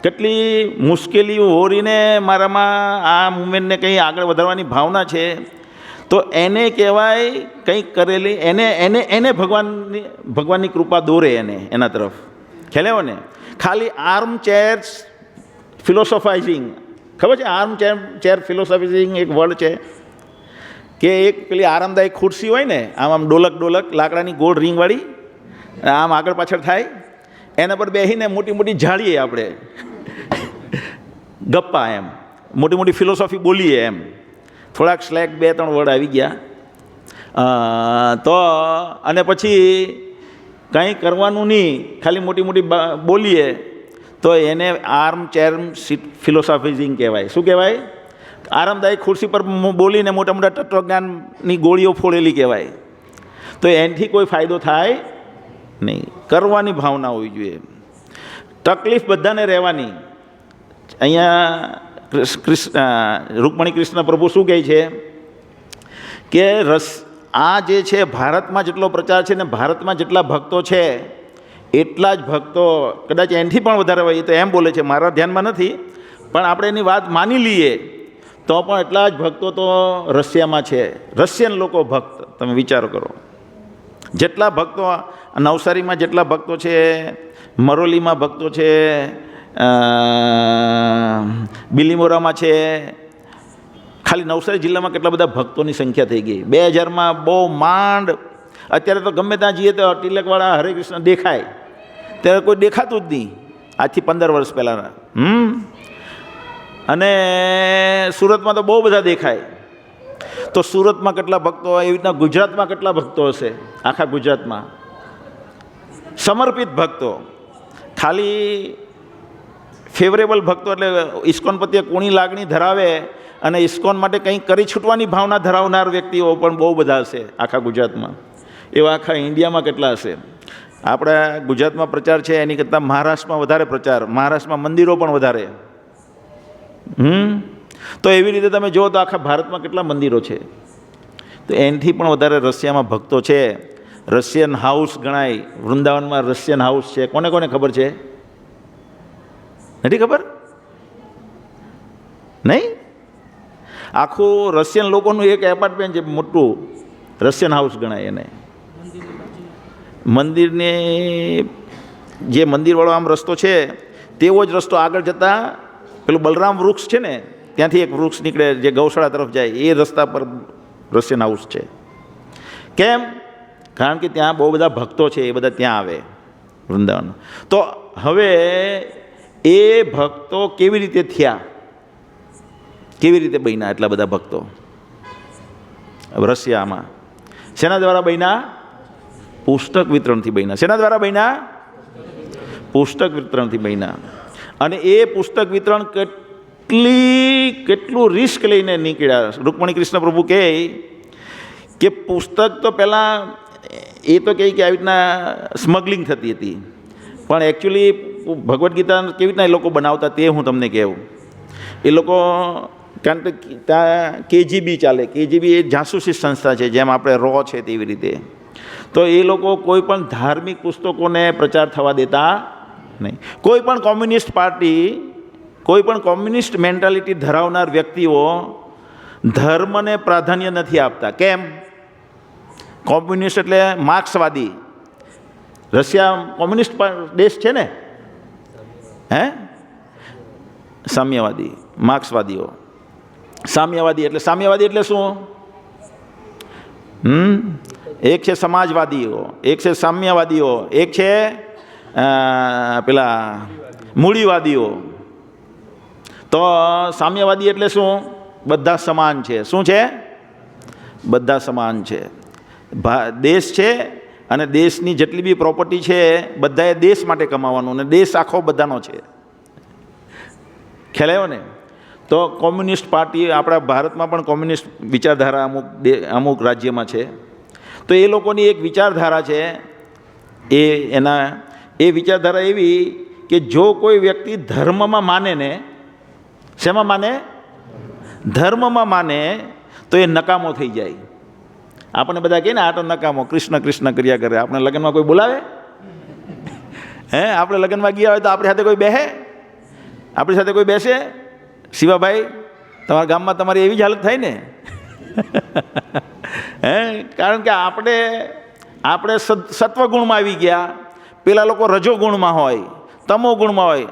કેટલી મુશ્કેલીઓ હોરીને મારામાં આ મુમેન્ટને કંઈ આગળ વધારવાની ભાવના છે. તો એને કહેવાય કંઈક કરેલી, એને ભગવાનની કૃપા દોરે એને એના તરફ. ખ્યાલ આવ્યો ને. ખાલી આર્મ ચેર ફિલોસોફાઇઝિંગ, ખબર છે આર્મ ચેર ફિલોસોફાઇઝિંગ એક વર્ડ છે કે એક પેલી આરામદાયક ખુરશી હોય ને, આમ ડોલક લાકડાની ગોળ રીંગવાળી, આમ આગળ પાછળ થાય, એના પર બેસીને મોટી ઝાડીએ આપણે ગપ્પા, એમ મોટી ફિલોસોફી બોલીએ, એમ થોડાક સ્લેક 2-3 વર્ડ આવી ગયા તો, અને પછી કંઈ કરવાનું નહીં, ખાલી મોટી બોલીએ, તો એને આર્મ ચેર ફિલોસોફાઇઝિંગ કહેવાય. શું કહેવાય? આરામદાયક ખુરશી પર બોલીને મોટા તત્વજ્ઞાનની ગોળીઓ ફોડેલી કહેવાય. તો એનાથી કોઈ ફાયદો થાય નહીં. કરવાની ભાવના હોવી જોઈએ. તકલીફ બધાને રહેવાની. અહીંયા રૂકમણી કૃષ્ણ પ્રભુ શું કહે છે કે આ જે છે ભારતમાં જેટલો પ્રચાર છે ને ભારતમાં જેટલા ભક્તો છે એટલા જ ભક્તો, કદાચ એનાથી પણ વધારે હોય, તો એમ બોલે છે, મારા ધ્યાનમાં નથી, પણ આપણે એની વાત માની લઈએ તો પણ એટલા જ ભક્તો તો રશિયામાં છે. રશિયન લોકો ભક્ત, તમે વિચારો કરો, જેટલા ભક્તો નવસારીમાં જેટલા ભક્તો છે, મરોલીમાં ભક્તો છે, બિલીમોરામાં છે, ખાલી નવસારી જિલ્લામાં કેટલા બધા ભક્તોની સંખ્યા થઈ ગઈ. 2000માં બહુ માંડ, અત્યારે તો ગમે ત્યાં જઈએ તો તિલકવાળા હરે કૃષ્ણ દેખાય, ત્યારે કોઈ દેખાતું જ નહીં, આજથી 15 વર્ષ પહેલાંના. અને સુરતમાં તો બહુ બધા દેખાય. તો સુરતમાં કેટલા ભક્તો હોય, એવી રીતના ગુજરાતમાં કેટલા ભક્તો હશે, આખા ગુજરાતમાં સમર્પિત ભક્તો. ખાલી ફેવરેબલ ભક્તો એટલે ઇસ્કોન પ્રત્યે કોની લાગણી ધરાવે અને ઇસ્કોન માટે કંઈક કરી છૂટવાની ભાવના ધરાવનાર વ્યક્તિઓ પણ બહુ બધા હશે આખા ગુજરાતમાં. એવા આખા ઇન્ડિયામાં કેટલા હશે. આપણા ગુજરાતમાં પ્રચાર છે એની કરતાં મહારાષ્ટ્રમાં વધારે પ્રચાર, મહારાષ્ટ્રમાં મંદિરો પણ વધારે. તો એવી રીતે તમે જુઓ તો આખા ભારતમાં કેટલા મંદિરો છે. તો એનાથી પણ વધારે રશિયામાં ભક્તો છે. રશિયન હાઉસ ગણાય. વૃંદાવનમાં રશિયન હાઉસ છે. કોને ખબર છે? નથી ખબર? નહીં? આખું રશિયન લોકોનું એક એપાર્ટમેન્ટ છે મોટું, રશિયન હાઉસ ગણાય એને. મંદિરને જે મંદિરવાળો આમ રસ્તો છે તેવો જ રસ્તો આગળ જતાં પેલું બલરામ વૃક્ષ છે ને, ત્યાંથી એક વૃક્ષ નીકળે જે ગૌશાળા તરફ જાય, એ રસ્તા પર રશિયન હાઉસ છે. કેમ? કારણ કે ત્યાં બહુ બધા ભક્તો છે, એ બધા ત્યાં આવે વૃંદાવન. તો હવે એ ભક્તો કેવી રીતે થયા, કેવી રીતે બન્યા એટલા બધા ભક્તો રશિયામાં? શેના દ્વારા બન્યા? પુસ્તક વિતરણથી બન્યા. શેના દ્વારા બન્યા? પુસ્તક વિતરણથી બન્યા. અને એ પુસ્તક વિતરણ કેટલું રિસ્ક લઈને નીકળ્યા. રૂકમણી કૃષ્ણ પ્રભુ કહે કે પુસ્તક તો પહેલાં એ તો કહે કે આવી રીતના સ્મગલિંગ થતી હતી, પણ એકચ્યુઅલી ભગવદ્ ગીતા કેવી રીતના એ લોકો બનાવતા તે હું તમને કહું. એ લોકો, કારણ કે ત્યાં KGB ચાલે. KGB એ જાસૂસી સંસ્થા છે, જેમ આપણે રો છે તેવી રીતે. તો એ લોકો કોઈ પણ ધાર્મિક પુસ્તકોને પ્રચાર થવા દેતા નહીં. કોઈ પણ કોમ્યુનિસ્ટ પાર્ટી, કોઈ પણ કોમ્યુનિસ્ટ મેન્ટાલિટી ધરાવનાર વ્યક્તિઓ ધર્મને પ્રાધાન્ય નથી આપતા. કેમ? કોમ્યુનિસ્ટ એટલે માર્ક્સવાદી. રશિયા કોમ્યુનિસ્ટ દેશ છે ને, હે? સામ્યવાદી, માર્ક્સવાદીઓ. સામ્યવાદી એટલે શું? એક છે સમાજવાદીઓ, એક છે સામ્યવાદીઓ, એક છે પેલા મૂડીવાદીઓ. તો સામ્યવાદી એટલે શું? બધા સમાન છે. શું છે? બધા સમાન છે. દેશ છે અને દેશની જેટલી બી પ્રોપર્ટી છે બધાએ દેશ માટે કમાવાનું, અને દેશ આખો બધાનો છે. ખ્યાલ આવ્યો ને? તો કોમ્યુનિસ્ટ પાર્ટી આપણા ભારતમાં પણ કોમ્યુનિસ્ટ વિચારધારા અમુક રાજ્યમાં છે. તો એ લોકોની એક વિચારધારા છે, એ વિચારધારા એવી કે જો કોઈ વ્યક્તિ ધર્મમાં માને ને, શેમાં માને? ધર્મમાં માને, તો એ નકામો થઈ જાય. આપણે બધા કહીએ ને આ તો નકામો, કૃષ્ણ કૃષ્ણ કર્યા કરે. આપણે લગ્નમાં કોઈ બોલાવે? આપણે લગ્નમાં ગયા હોય તો આપણી સાથે કોઈ બેસે? આપણી સાથે કોઈ બેસે? શિવાભાઈ, તમારા ગામમાં તમારી એવી જ હાલત થાય ને? કારણ કે આપણે સત્વગુણમાં આવી ગયા, પેલા લોકો રજોગુણમાં હોય, તમો ગુણમાં હોય.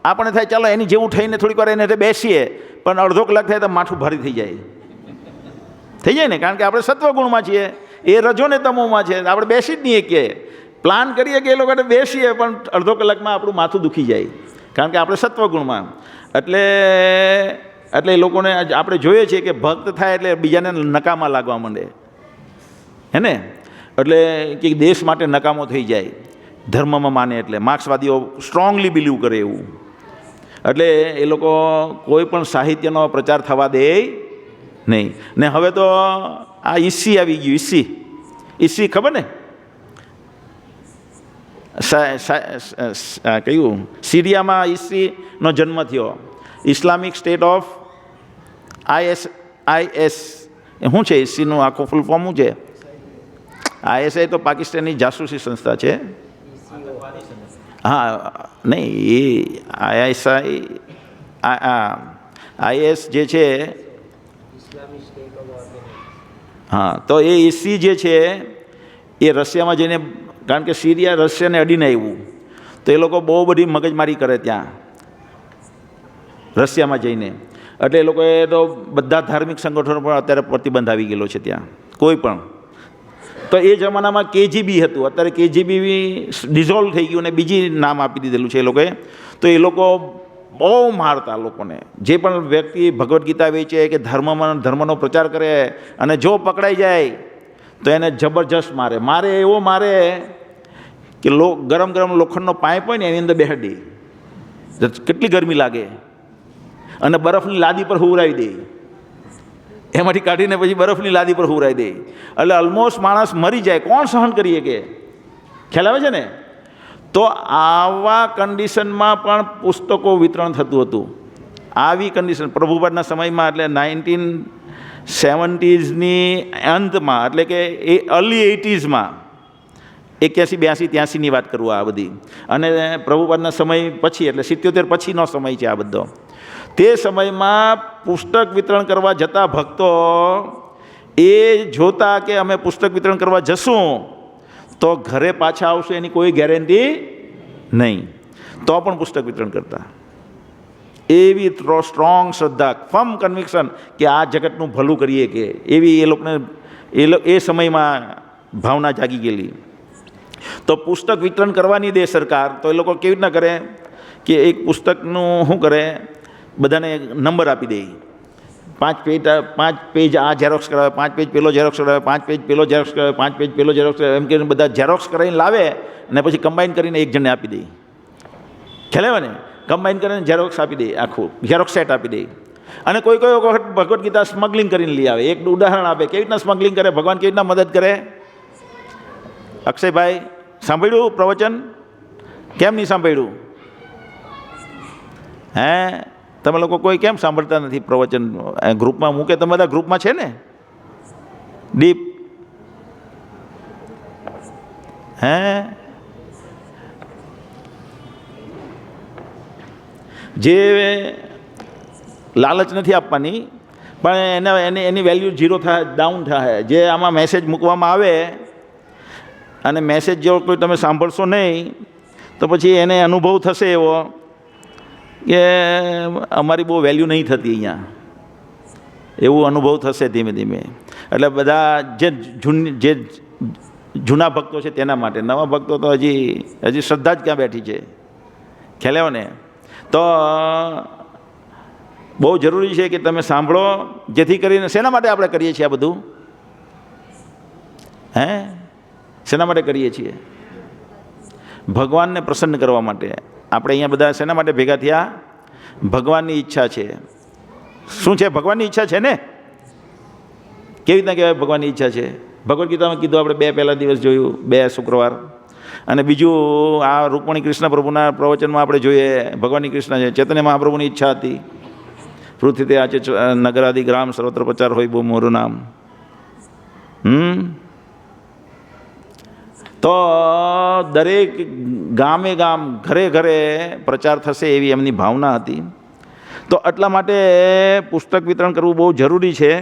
આપણે થાય ચાલો એની જેવું થઈને થોડીક વાર એને બેસીએ, પણ અડધો કલાક થાય તો માથું ભારી થઈ જાય ને, કારણ કે આપણે સત્વગુણમાં છીએ, એ રજો ને તમોમાં છે. આપણે બેસી જ નહીં કે પ્લાન કરીએ કે એ લોકોને બેસીએ, પણ અડધો કલાકમાં આપણું માથું દુખી જાય, કારણ કે આપણે સત્વગુણમાં. એટલે એ લોકોને આપણે જોઈએ છીએ કે ભક્ત થાય એટલે બીજાને નકામા લાગવા માંડે, હે ને? એટલે કે દેશ માટે નકામો થઈ જાય, ધર્મમાં માને. એટલે માર્ક્સવાદીઓ સ્ટ્રોંગલી બિલીવ કરે એવું. એટલે એ લોકો કોઈ પણ સાહિત્યનો પ્રચાર થવા દે નહીં. ને હવે તો આ ઈસી આવી ગયું. ઈસી ખબર ને? કયું? સિરિયામાં ઈસીનો જન્મ થયો. Islamic state of IS. શું છે ઈસીનું આખું ફૂલ ફોર્મ શું છે? ISI તો પાકિસ્તાનની જાસૂસી સંસ્થા છે. હા, નહીં, એ IS જે છે, હા, તો એ ઈસી જે છે એ રશિયામાં જઈને, કારણ કે સિરિયા રશિયાને અડીને આવ્યું, તો એ લોકો બહુ બધી મગજમારી કરે ત્યાં રશિયામાં જઈને. એટલે એ લોકોએ તો બધા ધાર્મિક સંગઠનો પર અત્યારે પ્રતિબંધ આવી ગયેલો છે ત્યાં, કોઈ પણ. તો એ જમાનામાં KGB હતું, અત્યારે KGB ડિઝોલ્વ થઈ ગયું અને બીજી નામ આપી દીધેલું છે એ લોકોએ. તો એ લોકો બહુ મારતા લોકોને, જે પણ વ્યક્તિ ભગવદ્ ગીતા વેચે કે ધર્મનો પ્રચાર કરે અને જો પકડાઈ જાય તો એને જબરજસ્ત મારે એવો મારે કે ગરમ લોખંડનો પાઇપ હોય ને એની અંદર બેહાડી દે, કેટલી ગરમી લાગે, અને બરફની લાદી પર હુવરાવી દે, એમાંથી કાઢીને પછી બરફની લાદી પર હુવરાવી દે. એટલે ઓલમોસ્ટ માણસ મરી જાય. કોણ સહન કરીએ કે? ખ્યાલ આવે છે ને? તો આવા કન્ડિશનમાં પણ પુસ્તકો વિતરણ થતું હતું. આવી કન્ડિશન પ્રભુપાદના સમયમાં, એટલે 1970ની અંતમાં, એટલે કે અર્લી 80sમાં, 81, 82, 83ની વાત કરું આ બધી. અને પ્રભુપાદના સમય પછી, એટલે 77 પછીનો સમય છે આ બધો. તે સમયમાં પુસ્તક વિતરણ કરવા જતા ભક્તો એ જોતા કે અમે પુસ્તક વિતરણ કરવા જશું તો ઘરે પાછા આવશે એની કોઈ ગેરંટી નહીં, તો પણ પુસ્તક વિતરણ કરતા. એવી સ્ટ્રોંગ શ્રદ્ધા, ફર્મ કન્વિક્શન કે આ જગતનું ભલું કરીએ કે, એવી એ લોકોને એ સમયમાં ભાવના જાગી ગયેલી. તો પુસ્તક વિતરણ કરવાની દે સરકાર, તો એ લોકો કેવી રીતના કરે કે એક પુસ્તકનું શું કરે, બધાને નંબર આપી દે. 5 પેજ આ ઝેરોક્સ કરાવે, 5 પેજ પેલો ઝેરોક્સ કરાવે, 5 પેજ પેલો ઝેરોક્સ કરાવે, 5 પેજ પેલો ઝેરોક્સ કરાવે, એમ કરીને બધા ઝેરોક્સ કરાવીને લાવે અને પછી કમ્બાઈન કરીને એક જણને આપી દે. ખ્યાલ આવે ને? કમ્બાઈન કરીને ઝેરોક્સ આપી દે, આખું ઝેરોક્સ સેટ આપી દે. અને કોઈ વખત ભગવદ્ ગીતા સ્મગલિંગ કરીને લઈ આવે. એક ઉદાહરણ આપે કેવી રીતના સ્મગલિંગ કરે, ભગવાન કેવી રીતના મદદ કરે. અક્ષયભાઈ, સાંભળ્યું પ્રવચન? કેમ નહીં સાંભળ્યું? તમે લોકો કોઈ કેમ સાંભળતા નથી પ્રવચન? ગ્રુપમાં મૂકે, તમે બધા ગ્રુપમાં છે ને? ડીપ જે લાલચ નથી આપવાની, પણ એની વેલ્યુ ઝીરો થાય, ડાઉન થાય. જે આમાં મેસેજ મૂકવામાં આવે અને મેસેજ જેવો કોઈ તમે સાંભળશો નહીં તો પછી એને અનુભવ થશે એવો કે અમારી બહુ વેલ્યુ નહીં થતી અહીંયા, એવું અનુભવ થશે ધીમે ધીમે. એટલે બધા જે જૂના ભક્તો છે તેના માટે. નવા ભક્તો તો હજી શ્રદ્ધા જ ક્યાં બેઠી છે. ખ્યાલ આવ્યો ને? તો બહુ જરૂરી છે કે તમે સાંભળો, જેથી કરીને શેના માટે આપણે કરીએ છીએ આ બધું? શેના માટે કરીએ છીએ? ભગવાનને પ્રસન્ન કરવા માટે. આપણે અહીંયા બધા શેના માટે ભેગા થયા? ભગવાનની ઈચ્છા છે. શું છે? ભગવાનની ઈચ્છા છે ને? કેવી રીતના કહેવાય ભગવાનની ઈચ્છા છે? ભગવદ્ ગીતામાં કીધું, આપણે 2 પહેલા દિવસ જોયું, 2 શુક્રવાર. અને બીજું આ રૂકમણી કૃષ્ણ પ્રભુના પ્રવચનમાં આપણે જોઈએ, ભગવાનની કૃષ્ણ છે, ચૈતન્ય મહાપ્રભુની ઈચ્છા હતી, પૃથ્વી આચે નગરાદિ ગ્રામ સર્વત્ર પ્રચાર હોય બહુ મોરું નામ. તો દરેક ગામે ગામ, ઘરે ઘરે પ્રચાર થશે એવી એમની ભાવના હતી. તો એટલા માટે પુસ્તક વિતરણ કરવું બહુ જરૂરી છે.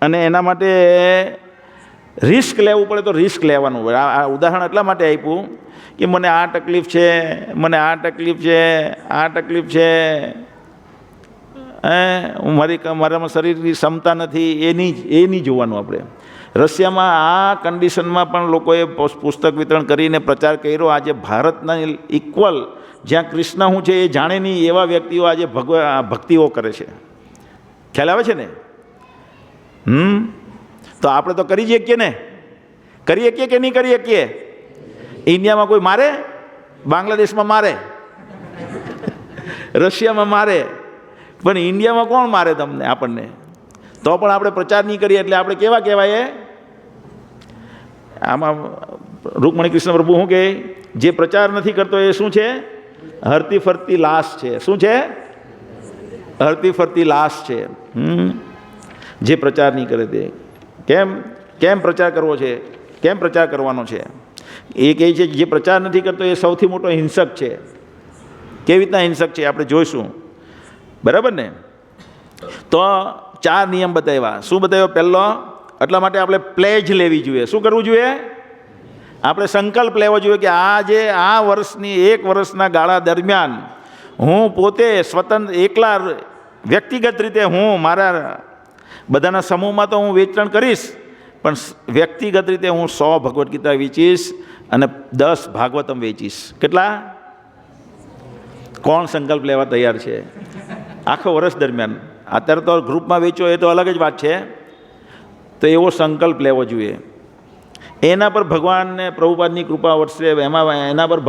અને એના માટે રિસ્ક લેવું પડે તો રિસ્ક લેવાનું હોય. આ ઉદાહરણ એટલા માટે આપ્યું કે મને આ તકલીફ છે, મને આ તકલીફ છે, આ તકલીફ છે, મારામાં શરીરની ક્ષમતા નથી, એ નહીં જોવાનું આપણે. રશિયામાં આ કન્ડિશનમાં પણ લોકોએ પુસ્તક વિતરણ કરીને પ્રચાર કર્યો. આજે ભારતના ઇક્વલ, જ્યાં કૃષ્ણ શું છે એ જાણે નહીં એવા વ્યક્તિઓ આજે ભક્તિઓ કરે છે. ખ્યાલ આવે છે ને? તો આપણે તો કરી શકીએ ને? કરી શકીએ કે નહીં કરી શકીએ? ઇન્ડિયામાં કોઈ મારે? બાંગ્લાદેશમાં મારે, રશિયામાં મારે, પણ ઇન્ડિયામાં કોણ મારે તમને? આપણને. તો પણ આપણે પ્રચાર નહીં કરીએ એટલે આપણે કેવા કહેવાય? આમાં રૂકમણી કૃષ્ણ પ્રભુ શું કહે? જે પ્રચાર નથી કરતો એ શું છે? હરતી ફરતી લાશ છે. શું છે? હરતી ફરતી લાશ છે. જે પ્રચાર નહીં કરે તે. કેમ પ્રચાર કરવો છે? કેમ પ્રચાર કરવાનો છે? એ કહે છે જે પ્રચાર નથી કરતો એ સૌથી મોટો હિંસક છે. કેવી રીતના હિંસક છે આપણે જોઈશું, બરાબર ને? તો 4 નિયમ બતાવ્યા. શું બતાવ્યો? પહેલો, એટલા માટે આપણે પ્લેજ લેવી જોઈએ. શું કરવું જોઈએ? આપણે સંકલ્પ લેવો જોઈએ કે આજે આ વર્ષની 1 વર્ષના ગાળા દરમિયાન હું પોતે સ્વતંત્ર એકલા વ્યક્તિગત રીતે હું મારા બધાના સમૂહમાં તો હું વેચાણ કરીશ, પણ વ્યક્તિગત રીતે હું 100 ભગવદ્ ગીતા વેચીશ અને 10 ભાગવતમ વેચીશ. કેટલા? કોણ સંકલ્પ લેવા તૈયાર છે આખો વર્ષ દરમિયાન? અત્યારે તો ગ્રુપમાં વેચો એ તો અલગ જ વાત છે. તો એવો સંકલ્પ લેવો જોઈએ. એના પર ભગવાનને પ્રભુપાદની કૃપા વર્ષે, એમાં એના પર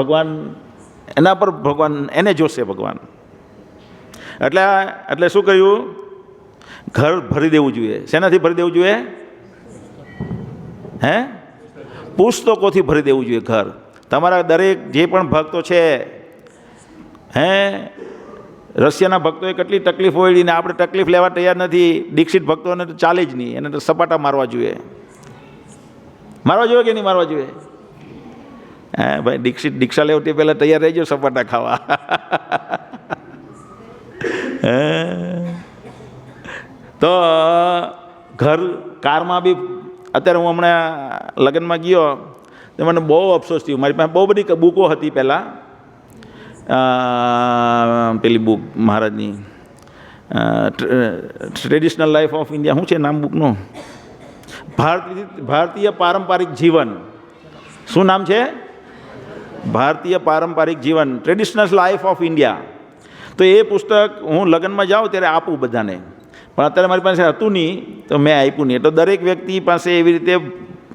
ભગવાન એને જોશે ભગવાન. એટલે શું કર્યું? ઘર ભરી દેવું જોઈએ. શેનાથી ભરી દેવું જોઈએ? પુસ્તકોથી ભરી દેવું જોઈએ ઘર. તમારા દરેક જે પણ ભક્તો છે, રશિયાના ભક્તોએ કેટલી તકલીફ હોય ને આપણે તકલીફ લેવા તૈયાર નથી. દીક્ષિત ભક્તોને તો ચાલે જ નહીં, એને તો સપાટા મારવા જોઈએ. મારવા જોઈએ કે નહીં મારવા જોઈએ? ભાઈ દીક્ષા લેવું તે પહેલાં તૈયાર રહેજો સપાટા ખાવા. તો ઘર, કારમાં બી અત્યારે હું હમણાં લગ્નમાં ગયો તો મને બહુ અફસોસ થયો. મારી પાસે બહુ બધી બુકો હતી પહેલાં, પેલી બુક મહારાજની ટ્રેડિશનલ લાઈફ ઓફ ઇન્ડિયા, શું છે નામ બુકનું? ભારતીય પારંપરિક જીવન. શું નામ છે? ભારતીય પારંપરિક જીવન, ટ્રેડિશનલ લાઈફ ઓફ ઇન્ડિયા. તો એ પુસ્તક હું લગ્નમાં જાઉં ત્યારે આપું બધાને, પણ અત્યારે મારી પાસે હતું નહીં તો મેં આપ્યું નહીં. તો દરેક વ્યક્તિ પાસે એવી રીતે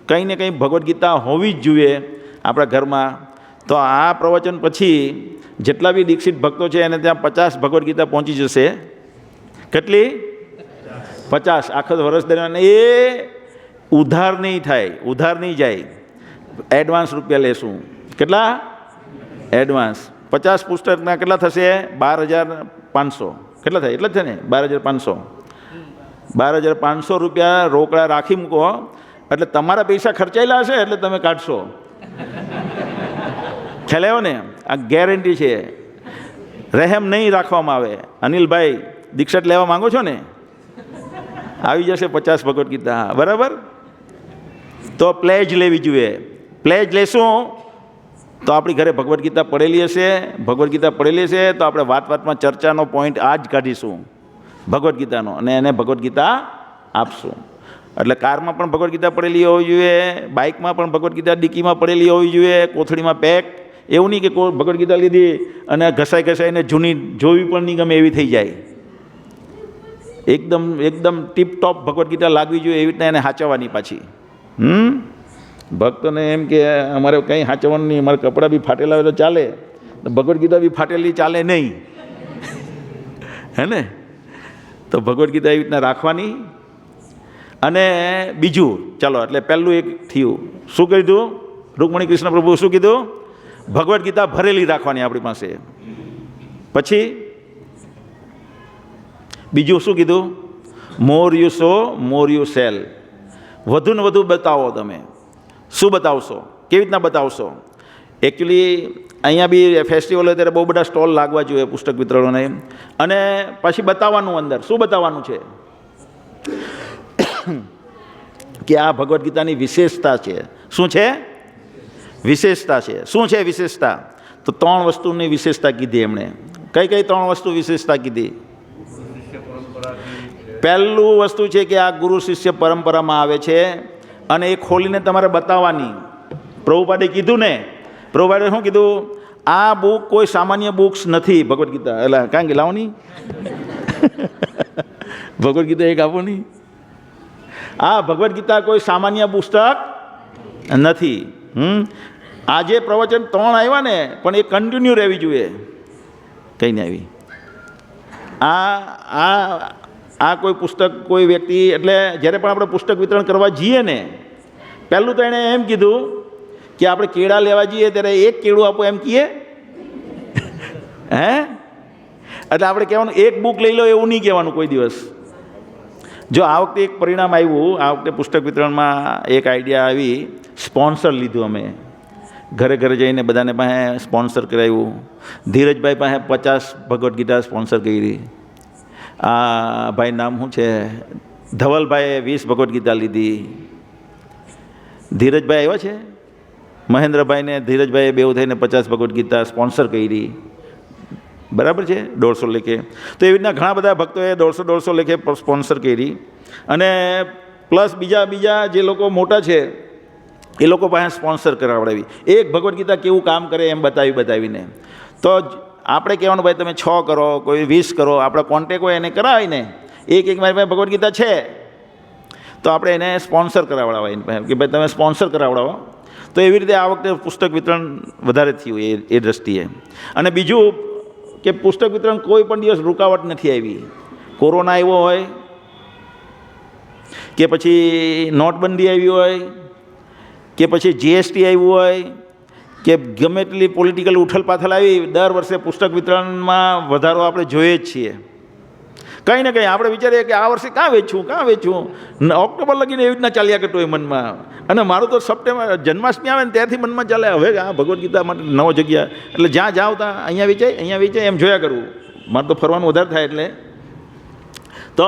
કંઈ ને કંઈ ભગવદ્ ગીતા હોવી જ જોઈએ આપણા ઘરમાં. તો આ પ્રવચન પછી જેટલા બી દીક્ષિત ભક્તો છે એને ત્યાં 50 ભગવદ્ ગીતા પહોંચી જશે. કેટલી? 50 આખો વર્ષ દરમિયાન. એ ઉધાર નહીં થાય, ઉધાર નહીં જાય. એડવાન્સ રૂપિયા લેશું. કેટલા? એડવાન્સ. 50 પુસ્તકના કેટલા થશે? 12,500. કેટલા થાય? એટલા જ છે ને? 12,500. 12,500 રૂપિયા રોકડા રાખી મૂકો એટલે તમારા પૈસા ખર્ચાયેલા હશે એટલે તમે કાઢશો. ખ્યાલ આવ્યો ને? આ ગેરંટી છે. રહેમ નહીં રાખવામાં આવે. અનિલભાઈ દીક્ષા લેવા માંગો છો ને? આવી જશે 50 ભગવદ્ ગીતા, બરાબર? તો પ્લેજ લેવી જોઈએ. પ્લેજ લેશું તો આપણી ઘરે ભગવદ્ ગીતા પડેલી હશે. ભગવદ્ ગીતા પડેલી હશે તો આપણે વાતમાં ચર્ચાનો પોઈન્ટ આ જ કાઢીશું ભગવદ્ ગીતાનો, અને એને ભગવદ્ ગીતા આપશું. એટલે કારમાં પણ ભગવદ્ ગીતા પડેલી હોવી જોઈએ, બાઇકમાં પણ ભગવદ્ ગીતા ડિક્કીમાં પડેલી હોવી જોઈએ, કોથળીમાં પેક. એવું નહીં કે ભગવદ્ ગીતા લીધી અને ઘસાઈને જૂની જોવી પણ નહીં ગમે એવી થઈ જાય. એકદમ ટીપટોપ ભગવદ્ ગીતા લાગવી જોઈએ, એવી રીતના એને સાચવવાની પાછી. ભક્તોને એમ કે અમારે કંઈ સાચવવાનું નહીં, અમારે કપડાં બી ફાટેલા હોય તો ચાલે, ભગવદ્ ગીતા બી ફાટેલી ચાલે નહીં, હે ને? તો ભગવદ્ ગીતા એવી રીતના રાખવાની. અને બીજું ચાલો એટલે પહેલું એક થયું. શું કીધું રૂકમણી કૃષ્ણ પ્રભુ? શું કીધું? ભગવદ્ ગીતા ભરેલી રાખવાની આપણી પાસે. પછી બીજું શું કીધું? મોર you so more you cell. વધુ ને વધુ બતાવો. તમે શું બતાવશો? કેવી રીતના બતાવશો? એકચ્યુઅલી અહીંયા બી ફેસ્ટિવલ હોય ત્યારે બહુ બધા સ્ટોલ લાગવા જોઈએ પુસ્તક વિતરણોને. અને પછી બતાવવાનું અંદર શું બતાવવાનું છે કે આ ભગવદ્ ગીતાની વિશેષતા છે. શું છે? વિશેષતા છે. શું છે વિશેષતા? તો 3 વસ્તુની વિશેષતા કીધી એમણે. કઈ કઈ 3 વસ્તુ વિશેષતા કીધી? પહેલું વસ્તુ છે કે આ ગુરુ શિષ્ય પરંપરામાં આવે છે અને એ ખોલીને તમારે બતાવવાની. પ્રભુપાદે કીધું ને, પ્રભુપાદે શું કીધું? આ બુક કોઈ સામાન્ય બુક્સ નથી. ભગવદ્ ગીતા એટલે કાંઈ કે લાવો નહીં ભગવદ્ ગીતા એક આપો નહીં. આ ભગવદ્ ગીતા કોઈ સામાન્ય પુસ્તક નથી. આજે પ્રવચન 3 આવ્યા ને, પણ એ કન્ટિન્યુ રહેવી જોઈએ. કંઈ નહીં આવી. આ કોઈ પુસ્તક કોઈ વ્યક્તિ એટલે જ્યારે પણ આપણે પુસ્તક વિતરણ કરવા જઈએ ને, પહેલું તો એણે એમ કીધું કે આપણે કેળા લેવા જઈએ ત્યારે એક કેળું આપો એમ કહીએ હે? એટલે આપણે કહેવાનું એક બુક લઈ લો એવું નહીં કહેવાનું કોઈ દિવસ. જો આ વખતે એક પરિણામ આવ્યું, આ વખતે પુસ્તક વિતરણમાં એક આઈડિયા આવી, સ્પોન્સર લીધું અમે. ઘરે ઘરે જઈને બધાને પાસે સ્પોન્સર કરાવ્યું. ધીરજભાઈ પાસે 50 ભગવદ્ ગીતા સ્પોન્સર કરી. આ ભાઈ નામ શું છે, ધવલભાઈએ 20 ભગવદ્ ગીતા લીધી. ધીરજભાઈ આવ્યા છે, મહેન્દ્રભાઈને ધીરજભાઈએ બેઉ થઈને 50 ભગવદ્ ગીતા સ્પોન્સર કરી. બરાબર છે, 150 લેખે. તો એવી રીતના ઘણા બધા ભક્તોએ 150 લેખે સ્પોન્સર કરી. અને પ્લસ બીજા જે લોકો મોટા છે એ લોકો પાસે સ્પોન્સર કરાવડાવી. એક ભગવદ્ ગીતા કેવું કામ કરે એમ બતાવીને. તો આપણે કહેવાનું ભાઈ તમે 6 કરો, કોઈ 20 કરો, આપણે કોન્ટેક હોય એને કરાવીને એક મારી પાસે ભગવદ્ ગીતા છે તો આપણે એને સ્પોન્સર કરાવડાવવા એની પાસે કે ભાઈ તમે સ્પોન્સર કરાવડાવો. તો એવી રીતે આ વખતે પુસ્તક વિતરણ વધારે થયું એ દ્રષ્ટિએ. અને બીજું કે પુસ્તક વિતરણ કોઈ પણ દિવસ રૂકાવટ નથી આવી. કોરોના આવ્યો હોય કે પછી નોટબંધી આવી હોય કે પછી જીએસટી આવ્યું હોય કે ગમે તેટલી પોલિટિકલ ઉથલપાથલ આવી, દર વર્ષે પુસ્તક વિતરણમાં વધારો આપણે જોઈએ જ છીએ. કંઈ ને કંઈ આપણે વિચારીએ કે આ વર્ષે કાં વેચવું. ઓક્ટોબર લગીને એવી રીતના ચાલ્યા કરતો હોય મનમાં. અને મારું તો સપ્ટેમ્બર જન્માષ્ટમી આવે ને ત્યારથી મનમાં ચાલે હવે આ ભગવદ્ ગીતા માટે નવો જગ્યા એટલે જ્યાં જાઓ ત્યાં અહીંયા વેચાય એમ જોયા કરવું. મારે તો ફરવાનું વધારે થાય એટલે. તો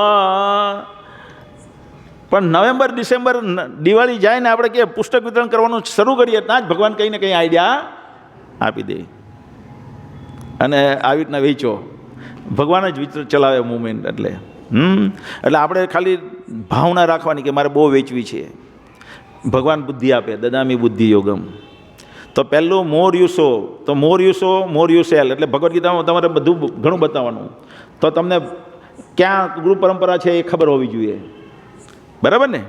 પણ નવેમ્બર ડિસેમ્બર દિવાળી જાય ને આપણે કે પુસ્તક વિતરણ કરવાનું શરૂ કરીએ ત્યાં જ ભગવાન કંઈ ને કંઈ આઈડિયા આપી દે અને આવી રીતના વેચો. ભગવાન જ ચલાવે મુવમેન્ટ. એટલે આપણે ખાલી ભાવના રાખવાની કે મારે બહુ વેચવી છે. ભગવાન બુદ્ધિ આપે, દદામી બુદ્ધિ યોગમ. તો પહેલું મોર યુ સો, તો મોર you so more you cell. એટલે ભગવદ્ ગીતામાં તમારે બધું ઘણું બતાવવાનું. તો તમને ક્યાં ગુરુ પરંપરા છે એ ખબર હોવી જોઈએ. બરાબર ને?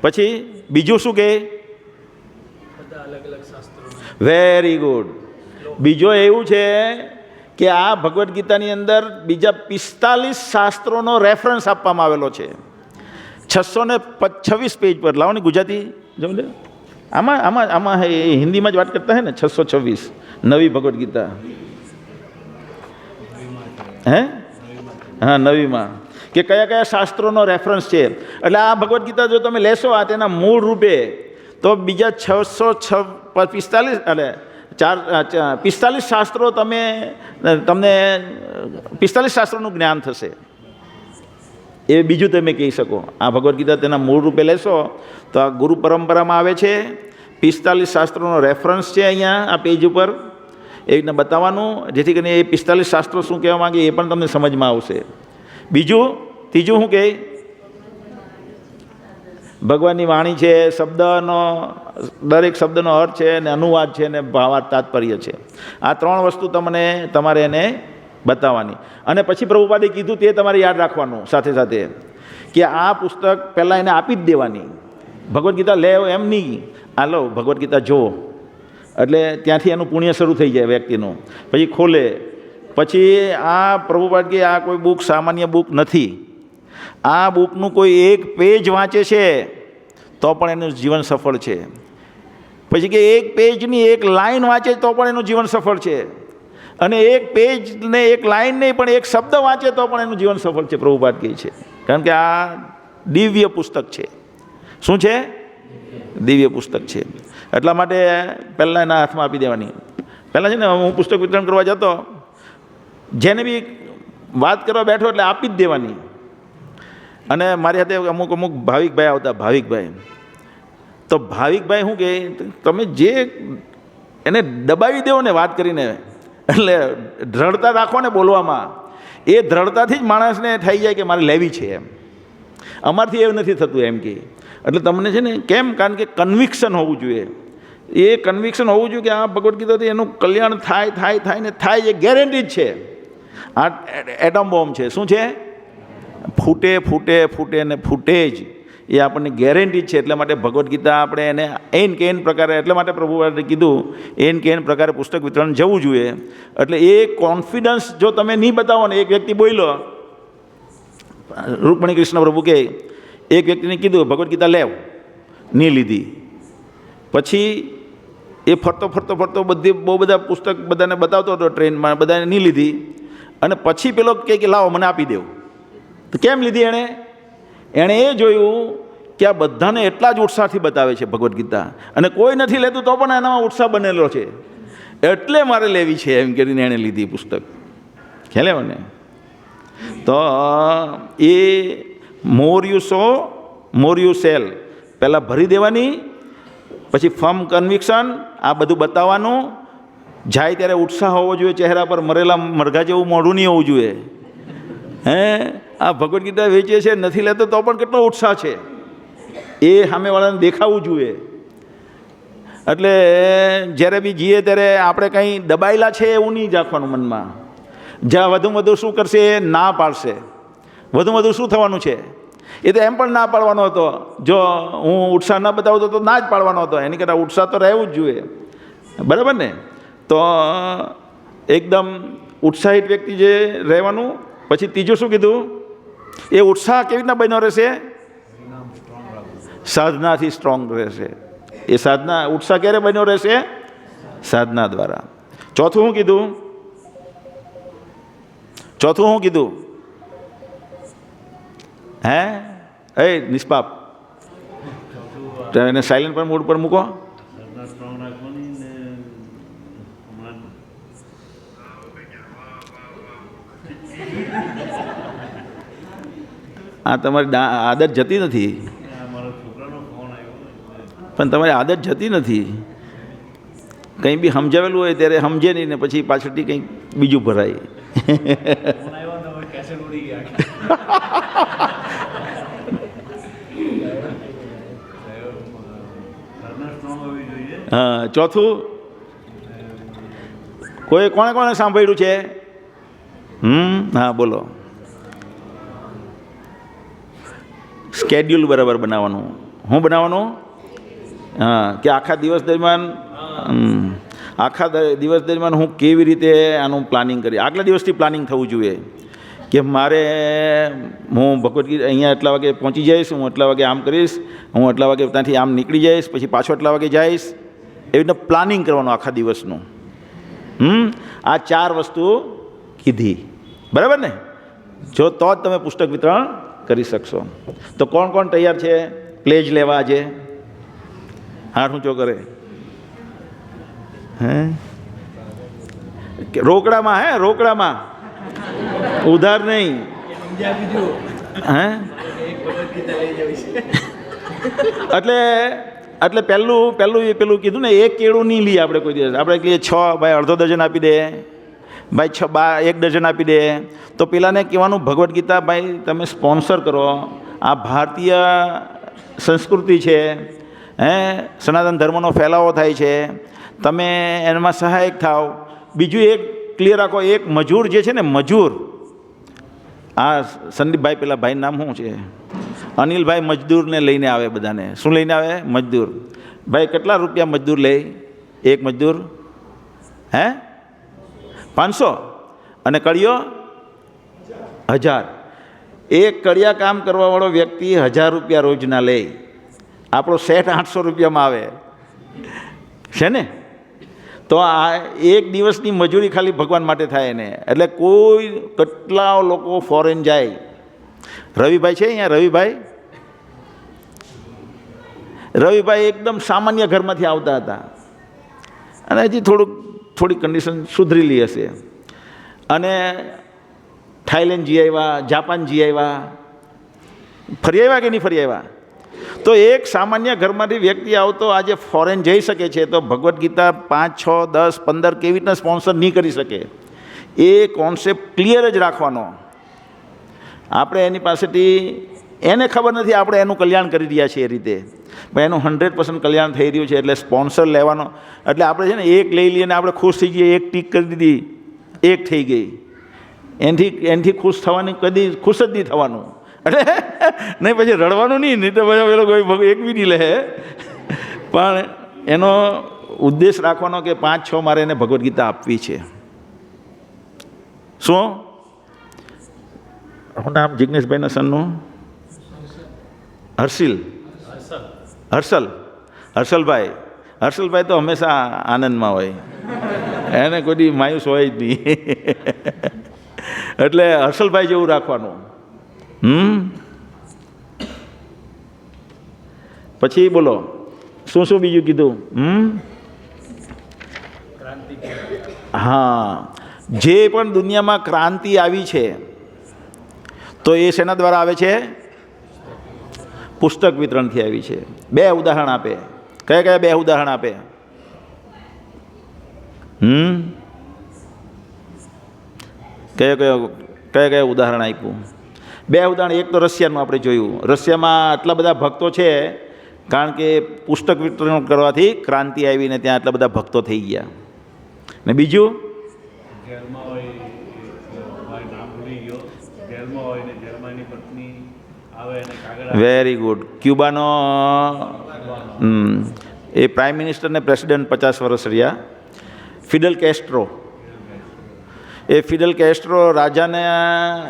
પછી બીજું શું કહે? Very good. બીજો એવું છે કે આ ભગવદ્ ગીતાની અંદર બીજા 45 શાસ્ત્રોનો રેફરન્સ આપવામાં આવેલો છે. 626 પેજ પર. લાવો ને ગુજરાતી જો લે. આમાં હિન્દીમાં જ વાત કરતા હે ને. 626 નવી ભગવદ્ ગીતા. હે? હા, નવીમાં કે કયા શાસ્ત્રોનો રેફરન્સ છે. એટલે આ ભગવદ્ ગીતા જો તમે લેશો આ તેના મૂળ રૂપે તો બીજા 645 એટલે 45 શાસ્ત્રો તમને 45 શાસ્ત્રોનું જ્ઞાન થશે. એ બીજું તમે કહી શકો. આ ભગવદ્ ગીતા તેના મૂળ રૂપે લેશો તો આ ગુરુ પરંપરામાં આવે છે. 45 શાસ્ત્રોનો રેફરન્સ છે અહીંયા આ પેજ ઉપર. એ રીતના બતાવવાનું જેથી કરીને એ 45 શાસ્ત્રો શું કહેવા માંગે એ પણ તમને સમજમાં આવશે. ત્રીજું શું કહે? ભગવાનની વાણી છે, શબ્દનો દરેક શબ્દનો અર્થ છે ને અનુવાદ છે ને ભાવાર્થ તાત્પર્ય છે. આ 3 વસ્તુ તમારે એને બતાવવાની. અને પછી પ્રભુપાદે કીધું તે તમારે યાદ રાખવાનું સાથે સાથે કે આ પુસ્તક પહેલાં એને આપી જ દેવાની. ભગવદ્ ગીતા લે એમ નહીં, આ લો ભગવદ્ ગીતા જો એટલે ત્યાંથી એનું પુણ્ય શરૂ થઈ જાય વ્યક્તિનું. પછી પછી આ પ્રભુપાદ કે આ કોઈ બુક સામાન્ય બુક નથી, આ બુકનું કોઈ એક પેજ વાંચે છે તો પણ એનું જીવન સફળ છે. પછી કે એક પેજની એક લાઈન વાંચે તો પણ એનું જીવન સફળ છે, અને એક પેજ ને એક લાઈન નહીં પણ એક શબ્દ વાંચે તો પણ એનું જીવન સફળ છે, પ્રભુપાદ કહે છે. કારણ કે આ દિવ્ય પુસ્તક છે. શું છે? દિવ્ય પુસ્તક છે. એટલા માટે પહેલાં એના હાથમાં આપી દેવાની. પહેલાં છે ને હું પુસ્તક વિતરણ કરવા જતો, જેને બી વાત કરવા બેઠો એટલે આપી જ દેવાની. અને મારી સાથે અમુક ભાવિકભાઈ આવતા, ભાવિકભાઈ તો ભાવિકભાઈ શું કહે, તમે જે એને દબાવી દેવો ને વાત કરીને, એટલે દ્રઢતા રાખો ને બોલવામાં, એ દ્રઢતાથી જ માણસને થઈ જાય કે મારે લેવી છે એમ. અમારથી એવું નથી થતું એમ કે. એટલે તમને છે ને કેમ? કારણ કે કન્વિક્શન હોવું જોઈએ. એ કન્વિક્શન હોવું જોઈએ કે આ ભગવદ્ ગીતાથી એનું કલ્યાણ થાય ને થાય, એ ગેરંટી જ છે. આ એટમ બોમ્બ છે. શું છે? ફૂટે ફૂટે ફૂટે ને ફૂટે જ, એ આપણને ગેરંટી જ છે. એટલા માટે ભગવદ્ ગીતા આપણે એને એન કે એન પ્રકારે, એટલા માટે પ્રભુએ કીધું એન કે એન પ્રકારે પુસ્તક વિતરણ જવું જોઈએ. એટલે એ કોન્ફિડન્સ જો તમે નહીં બતાવો ને, એક વ્યક્તિ બોલ્યો, રૂકમણી કૃષ્ણ પ્રભુ કે એક વ્યક્તિને કીધું ભગવદ્ ગીતા લેવ, નહીં લીધી. પછી એ ફરતો બહુ બધા પુસ્તક બધાને બતાવતો હતો ટ્રેનમાં, બધાને નહીં લીધી. અને પછી પેલો કે લાવો મને આપી દેવું. તો કેમ લીધી એણે એ જોયું કે આ બધાને એટલા જ ઉત્સાહથી બતાવે છે ભગવદ્ ગીતા, અને કોઈ નથી લેતું તો પણ એનામાં ઉત્સાહ બનેલો છે, એટલે મારે લેવી છે એમ કરીને એણે લીધી પુસ્તક. ખ્યાલ આવ્યો ને? તો એ more you so more you sell, પહેલાં ભરી દેવાની, પછી ફર્મ કન્વિક્શન, આ બધું બતાવવાનું. જાય ત્યારે ઉત્સાહ હોવો જોઈએ ચહેરા પર, મરેલા મરઘા જેવું મોઢું નહીં હોવું જોઈએ. આ ભગવદ્ ગીતા વેચે છે, નથી લેતો તો પણ કેટલો ઉત્સાહ છે, એ સામેવાળાને દેખાવું જોઈએ. એટલે જ્યારે બી જઈએ ત્યારે આપણે કંઈ દબાયેલા છે એવું નહીં રાખવાનું મનમાં. જ્યાં વધુ શું કરશે? એ ના પાડશે. વધુ શું થવાનું છે? એ તો એમ પણ ના પાડવાનો હતો. જો હું ઉત્સાહ ન બતાવતો તો ના જ પાડવાનો હતો. એની કરતાં ઉત્સાહ તો રહેવું જ જોઈએ. બરાબર ને? તો એકદમ ઉત્સાહિત વ્યક્તિ જે રહેવાનું. પછી ત્રીજું શું કીધું? એ ઉત્સાહ કેવી રીતના બન્યો રહેશે? સાધનાથી સ્ટ્રોંગ રહેશે. એ સાધના, ઉત્સાહ ક્યારે બન્યો રહેશે? સાધના દ્વારા. ચોથું શું કીધું? હે નિષ્પાપ, એને સાયલેન્ટ પર, મૂડ પર મૂકો. આ તમારી આદત જતી નથી, પણ તમારી આદત જતી નથી. કંઈ બી સમજાવેલું હોય ત્યારે સમજે નહીં ને પછી પાછળથી કંઈક બીજું ભરાય. હા. ચોથું કોણે સાંભળ્યું છે? હા બોલો. સ્કેડ્યુલ બરાબર બનાવવાનું. શું બનાવવાનું? હા, કે આખા દિવસ દરમિયાન હું કેવી રીતે આનું પ્લાનિંગ કરી, આગલા દિવસથી પ્લાનિંગ થવું જોઈએ કે મારે હું ભગવદ્ ગીતા અહીંયા એટલા વાગે પહોંચી જઈશ, હું એટલા વાગે આમ કરીશ, હું એટલા વાગે ત્યાંથી આમ નીકળી જઈશ, પછી પાછો એટલા વાગે જઈશ. એવી રીતે પ્લાનિંગ કરવાનું આખા દિવસનું. આ 4 વસ્તુ કીધી. બરાબર ને? જો તો જ તમે પુસ્તક વિતરણ કરી શકશો. તો કોણ તૈયાર છે પ્લેજ લેવા આજે? હાથ ઊંચો કરે. રોકડામાં, રોકડામાં, ઉધાર નહીં. એટલે પેલું કીધું ને, એક કેળું નહીં લઈએ આપણે કોઈ દિવસ. આપણે કહીએ 6, ભાઈ અડધો ડઝન આપી દે, ભાઈ 1 ડઝન આપી દે. તો પેલાને કહેવાનું ભગવદ્ ગીતા ભાઈ તમે સ્પોન્સર કરો, આ ભારતીય સંસ્કૃતિ છે, સનાતન ધર્મનો ફેલાવો થાય છે, તમે એમાં સહાયક થાવ. બીજું એક ક્લિયર રાખો, એક મજૂર જે છે ને, મજૂર, આ સંદીપભાઈ, પેલા ભાઈનું નામ શું છે? અનિલભાઈ મજદૂરને લઈને આવે બધાને. શું લઈને આવે? મજદૂર. ભાઈ કેટલા રૂપિયા મજદૂર લે? એક મજદૂર 500. અને કડિયો 1000. એક કડિયા કામ કરવાવાળો વ્યક્તિ 1000 રૂપિયા રોજના લે, આપણો સેટ 800 રૂપિયામાં આવે છે ને. તો આ એક દિવસની મજૂરી ખાલી ભગવાન માટે થાય ને. એટલે કોઈ કેટલા લોકો ફોરેન જાય. રવિભાઈ છે અહીંયા, રવિભાઈ એકદમ સામાન્ય ઘરમાંથી આવતા હતા અને હજી થોડી કન્ડિશન સુધરેલી હશે અને થાઈલેન્ડ જઈ આવ્યા, જાપાન જઈ આવ્યા, ફરી આવ્યા કે નહીં ફરી આવ્યા. તો એક સામાન્ય ઘરમાંથી વ્યક્તિ આવતો આજે ફોરેન જઈ શકે છે, તો ભગવદ્ ગીતા 5, 6, 10, 15 કેવી રીતના સ્પોન્સર નહીં કરી શકે. એ કોન્સેપ્ટ ક્લિયર જ રાખવાનો. આપણે એની પાસેથી, એને ખબર નથી આપણે એનું કલ્યાણ કરી રહ્યા છીએ એ રીતે, પણ એનું 100% કલ્યાણ થઈ રહ્યું છે. એટલે સ્પોન્સર લેવાનો એટલે આપણે છે ને એક લઈ લઈએ ને આપણે ખુશ થઈ જઈએ, એક ટીક કરી દીધી, એક થઈ ગઈ. એનાથી ખુશ થવાની કદી ખુશ જ નહીં થવાનું. એટલે નહીં પછી રડવાનું નહીં તો પછી કોઈ એક બી નહીં લે. પણ એનો ઉદ્દેશ રાખવાનો કે 5, 6 મારે એને ભગવદ્ ગીતા આપવી છે. શું નામ જિજ્ઞેશભાઈના સનનું? હર્ષલભાઈ તો હંમેશા આનંદમાં હોય, એને કોઈ માયુસ હોય જ નહીં. એટલે હર્ષલભાઈ જેવું રાખવાનું. પછી બોલો શું બીજું કીધું? હા, જે પણ દુનિયામાં ક્રાંતિ આવી છે તો એ શેના દ્વારા આવે છે? પુસ્તક વિતરણથી આવી છે. 2 ઉદાહરણ આપે. કયા 2 ઉદાહરણ આપે? કયા ઉદાહરણ આપ્યું? 2 ઉદાહરણ. એક તો રશિયાનું આપણે જોયું. રશિયામાં આટલા બધા ભક્તો છે કારણ કે પુસ્તક વિતરણ કરવાથી ક્રાંતિ આવીને ત્યાં આટલા બધા ભક્તો થઈ ગયા. ને બીજું જેલમાં હોય, નામ ભૂલી ગયો, જેલમાં હોય ને જેલમાં એની પત્ની આવે અને કાગળ. Very good. ક્યુબાનો એ પ્રાઇમ મિનિસ્ટર ને પ્રેસિડેન્ટ 50 વર્ષ રહ્યા, ફિડલ કેસ્ટ્રો. એ ફિડલ કેસ્ટ્રો રાજાને,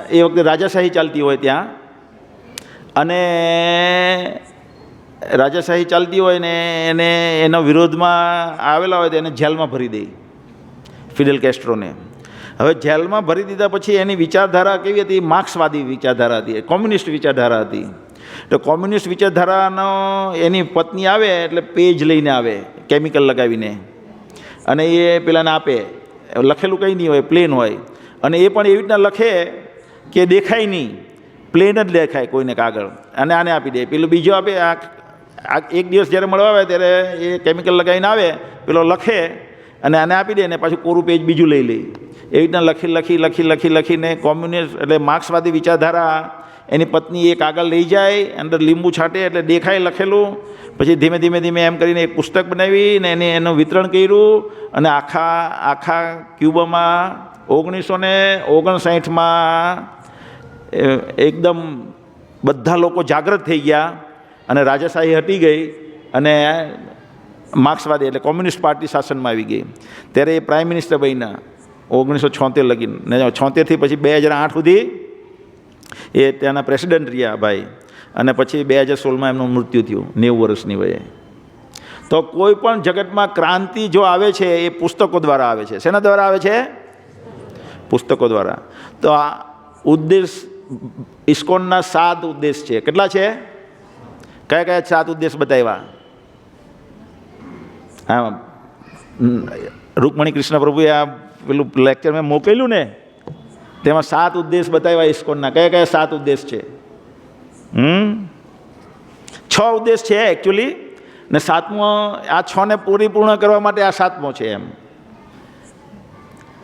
એ વખતે રાજાશાહી ચાલતી હોય ત્યાં, અને રાજાશાહી ચાલતી હોય ને એને એના વિરોધમાં આવેલા હોય તો એને જેલમાં ભરી દે ફિડલ કેસ્ટ્રોને. હવે જેલમાં ભરી દીધા પછી એની વિચારધારા કેવી હતી? માર્ક્સવાદી વિચારધારા હતી, કોમ્યુનિસ્ટ વિચારધારા હતી. તો કોમ્યુનિસ્ટ વિચારધારાનો એની પત્ની આવે એટલે પેજ લઈને આવે કેમિકલ લગાવીને, અને એ પેલાને આપે. લખેલું કંઈ નહીં હોય, પ્લેન હોય, અને એ પણ એવી રીતના લખે કે દેખાય નહીં, પ્લેન જ દેખાય કોઈને કાગળ, અને આને આપી દે. પેલું બીજો આપે. આ એક દિવસ જ્યારે મળવા આવે ત્યારે એ કેમિકલ લગાવીને આવે, પેલો લખે અને આને આપી દે, અને પાછું કોરું પેજ બીજું લઈ લે. એવી રીતના લખીને કોમ્યુનિસ્ટ એટલે માર્ક્સવાદી વિચારધારા, એની પત્ની એ કાગળ લઈ જાય, અંદર લીંબુ છાંટે એટલે દેખાય લખેલું. પછી ધીમે ધીમે એમ કરીને એક પુસ્તક બનાવી ને એનું વિતરણ કર્યું, અને આખા ક્યુબામાં 1959માં એકદમ બધા લોકો જાગૃત થઈ ગયા અને રાજાશાહી હટી ગઈ અને માર્ક્સવાદી એટલે કોમ્યુનિસ્ટ પાર્ટી શાસનમાં આવી ગઈ. ત્યારે એ પ્રાઇમ મિનિસ્ટર બન્યા 1976 લગીને, ને 76થી પછી 2008 સુધી એ ત્યાંના પ્રેસિડેન્ટ રહ્યા ભાઈ. અને પછી 2016માં એમનું મૃત્યુ થયું 90 વર્ષની વયે. તો કોઈ પણ જગતમાં ક્રાંતિ જો આવે છે એ પુસ્તકો દ્વારા આવે છે. શેના દ્વારા આવે છે? પુસ્તકો દ્વારા. તો આ ઉદ્દેશ ઇસ્કોનના 7 ઉદ્દેશ છે. કેટલા છે? કયા 7 ઉદ્દેશ બતાવ્યા? હા, રૂકમણી કૃષ્ણ પ્રભુએ આ પેલું લેક્ચર મેં મોકલ્યું ને, તેમાં 7 ઉદ્દેશ બતાવ્યા ઇસ્કોનના. કયા 7 ઉદ્દેશ છે? 6 ઉદ્દેશ છે એકચ્યુઅલી, ને 7મો આ 6ને પૂર્ણ કરવા માટે આ 7મો છે એમ.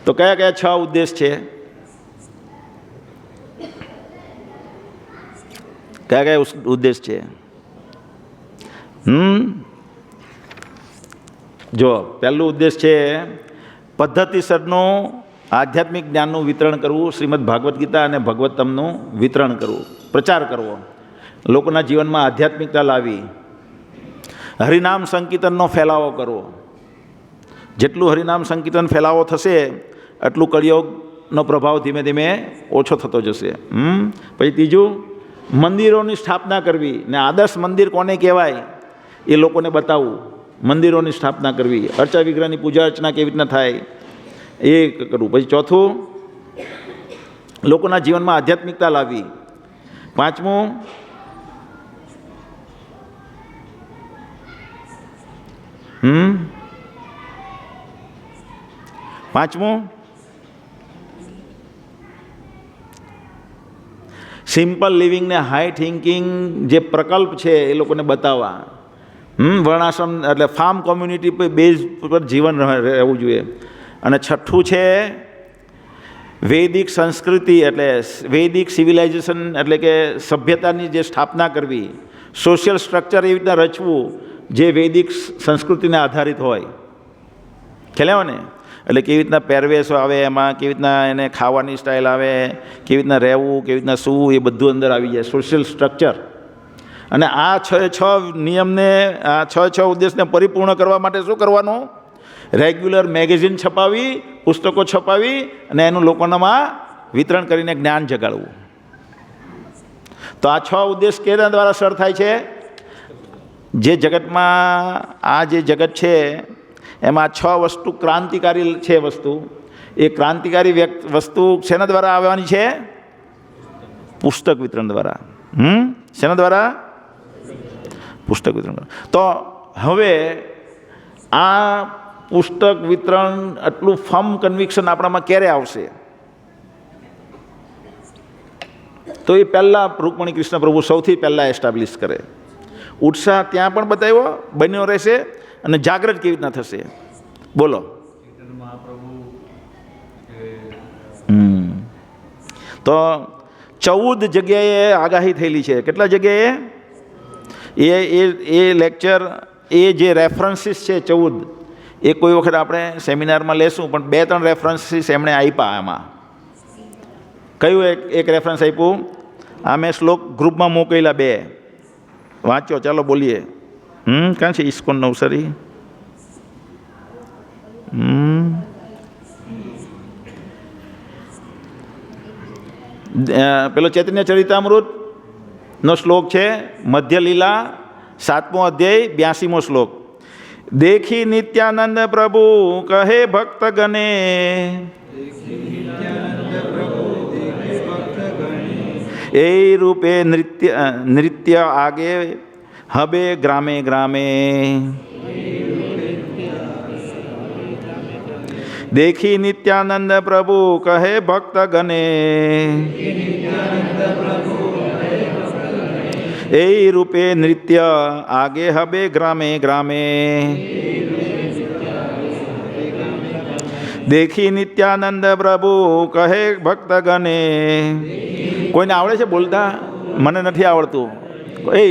તો કયા 6 ઉદ્દેશ છે? કયા ઉદ્દેશ છે? જો પહેલું ઉદ્દેશ છે પદ્ધતિસરનું આધ્યાત્મિક જ્ઞાનનું વિતરણ કરવું, શ્રીમદ ભાગવદ્ ગીતા અને ભગવત્તમનું વિતરણ કરવું, પ્રચાર કરવો, લોકોના જીવનમાં આધ્યાત્મિકતા લાવી, હરિનામ સંકીર્તનનો ફેલાવો કરવો. જેટલું હરિનામ સંકીર્તન ફેલાવો થશે એટલું કળિયુગ નો પ્રભાવ ધીમે ધીમે ઓછો થતો જશે. પછી ત્રીજું, મંદિરોની સ્થાપના કરવી ને આદર્શ મંદિર કોને કહેવાય એ લોકોને બતાવવું. મંદિરોની સ્થાપના કરવી, અર્ચા વિગ્રહની પૂજા અર્ચના કેવી રીતના થાય એ કરવું. પછી ચોથું, લોકોના જીવનમાં આધ્યાત્મિકતા લાવવી. પાંચમું, સિમ્પલ લિવિંગ ને હાઈ થિંકિંગ જે પ્રકલ્પ છે એ લોકોને બતાવવા. વર્ણાશ્રમ એટલે ફાર્મ કોમ્યુનિટી બેઝ પર જીવન રહેવું જોઈએ. અને છઠ્ઠું છે વૈદિક સંસ્કૃતિ એટલે વૈદિક સિવિલાઇઝેશન એટલે કે સભ્યતાની જે સ્થાપના કરવી, સોશિયલ સ્ટ્રક્ચર એવી રીતના રચવું જે વૈદિક સંસ્કૃતિને આધારિત હોય. ખ્યાલ આવે ને? એટલે કેવી રીતના પહેરવેશ આવે, એમાં કેવી રીતના એને ખાવાની સ્ટાઇલ આવે, કેવી રીતના રહેવું, કેવી રીતના સૂવું, એ બધું અંદર આવી જાય, સોશિયલ સ્ટ્રક્ચર. અને આ છ નિયમને, આ છ ઉદ્દેશને પરિપૂર્ણ કરવા માટે શું કરવાનું? રેગ્યુલર મેગેઝિન છપાવી, પુસ્તકો છપાવી અને એનું લોકોનામાં વિતરણ કરીને જ્ઞાન જગાડવું. તો આ 6 ઉદ્દેશ કેના દ્વારા સર થાય છે? જે જગતમાં આ જે જગત છે એમાં 6 વસ્તુ ક્રાંતિકારી છે. વસ્તુ એ ક્રાંતિકારી વસ્તુ શેના દ્વારા આવવાની છે? પુસ્તક વિતરણ દ્વારા. શેના દ્વારા? પુસ્તક વિતરણ. તો હવે આ પુસ્તક વિતરણ આટલું ફર્મ કન્વિક્શન આપણામાં ક્યારે આવશે? તો એ પહેલાં રૂકમણી કૃષ્ણ પ્રભુ સૌથી પહેલાં એસ્ટાબ્લિશ કરે. ઉત્સાહ ત્યાં પણ બતાવ્યો, બન્યો રહેશે અને જાગૃત કેવી રીતના થશે? બોલો. તો 14 જગ્યાએ આગાહી થયેલી છે. કેટલા જગ્યાએ? એ લેક્ચર, એ જે રેફરન્સીસ છે 14, એ કોઈ વખત આપણે સેમિનારમાં લેશું, પણ 2-3 રેફરન્સીસ એમણે આપ્યા. એમાં કયું એક રેફરન્સ આપ્યું? આ મેં શ્લોક ગ્રુપમાં મોકલેલા 2, વાંચો. ચાલો બોલીએ. ક્યાં છે ઇસ્કોન નવસારી? પેલો ચૈતન્ય ચરિતામૃત નો શ્લોક છે, મધ્ય લીલા 7મો અધ્યાય 82મો શ્લોક. દેખી નિત્યાનંદ પ્રભુ કહે ભક્ત ગણે, એ રૂપે નૃત્ય આગે હવે ગ્રામે ગ્રામે. દેખી નિત્યાનંદ પ્રભુ કહે ભક્ત ગણે, એ રૂપે નૃત્ય આગે હવે ગ્રામે ગ્રામે. દેખી નિત્યાનંદ પ્રભુ કહે ભક્ત ગણે. કોઈને આવડે છે બોલતા? મને નથી આવડતું. એ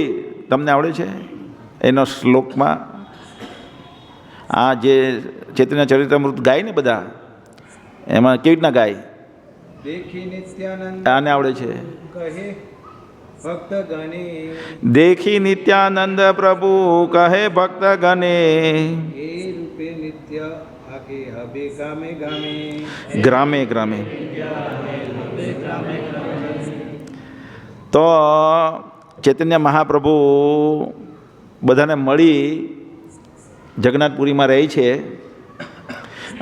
તમને આવડે છે? એનો શ્લોકમાં આ જે ચૈતન્ય ચરિતામૃત ગાય ને બધા, એમાં કેવી રીતના ગાય? દેખી નિત્યાનંદ આને આવડે છે? કહે ભક્ત ગણે, દેખી નિત્યાનંદ પ્રભુ કહે ભક્ત ગણે, એ રૂપે નિત્ય આગે હવે ગામે ગામે. ગ્રામે ગ્રામે. તો ચૈતન્ય મહાપ્રભુ બધાને મળી જગન્નાથપુરીમાં રહે છે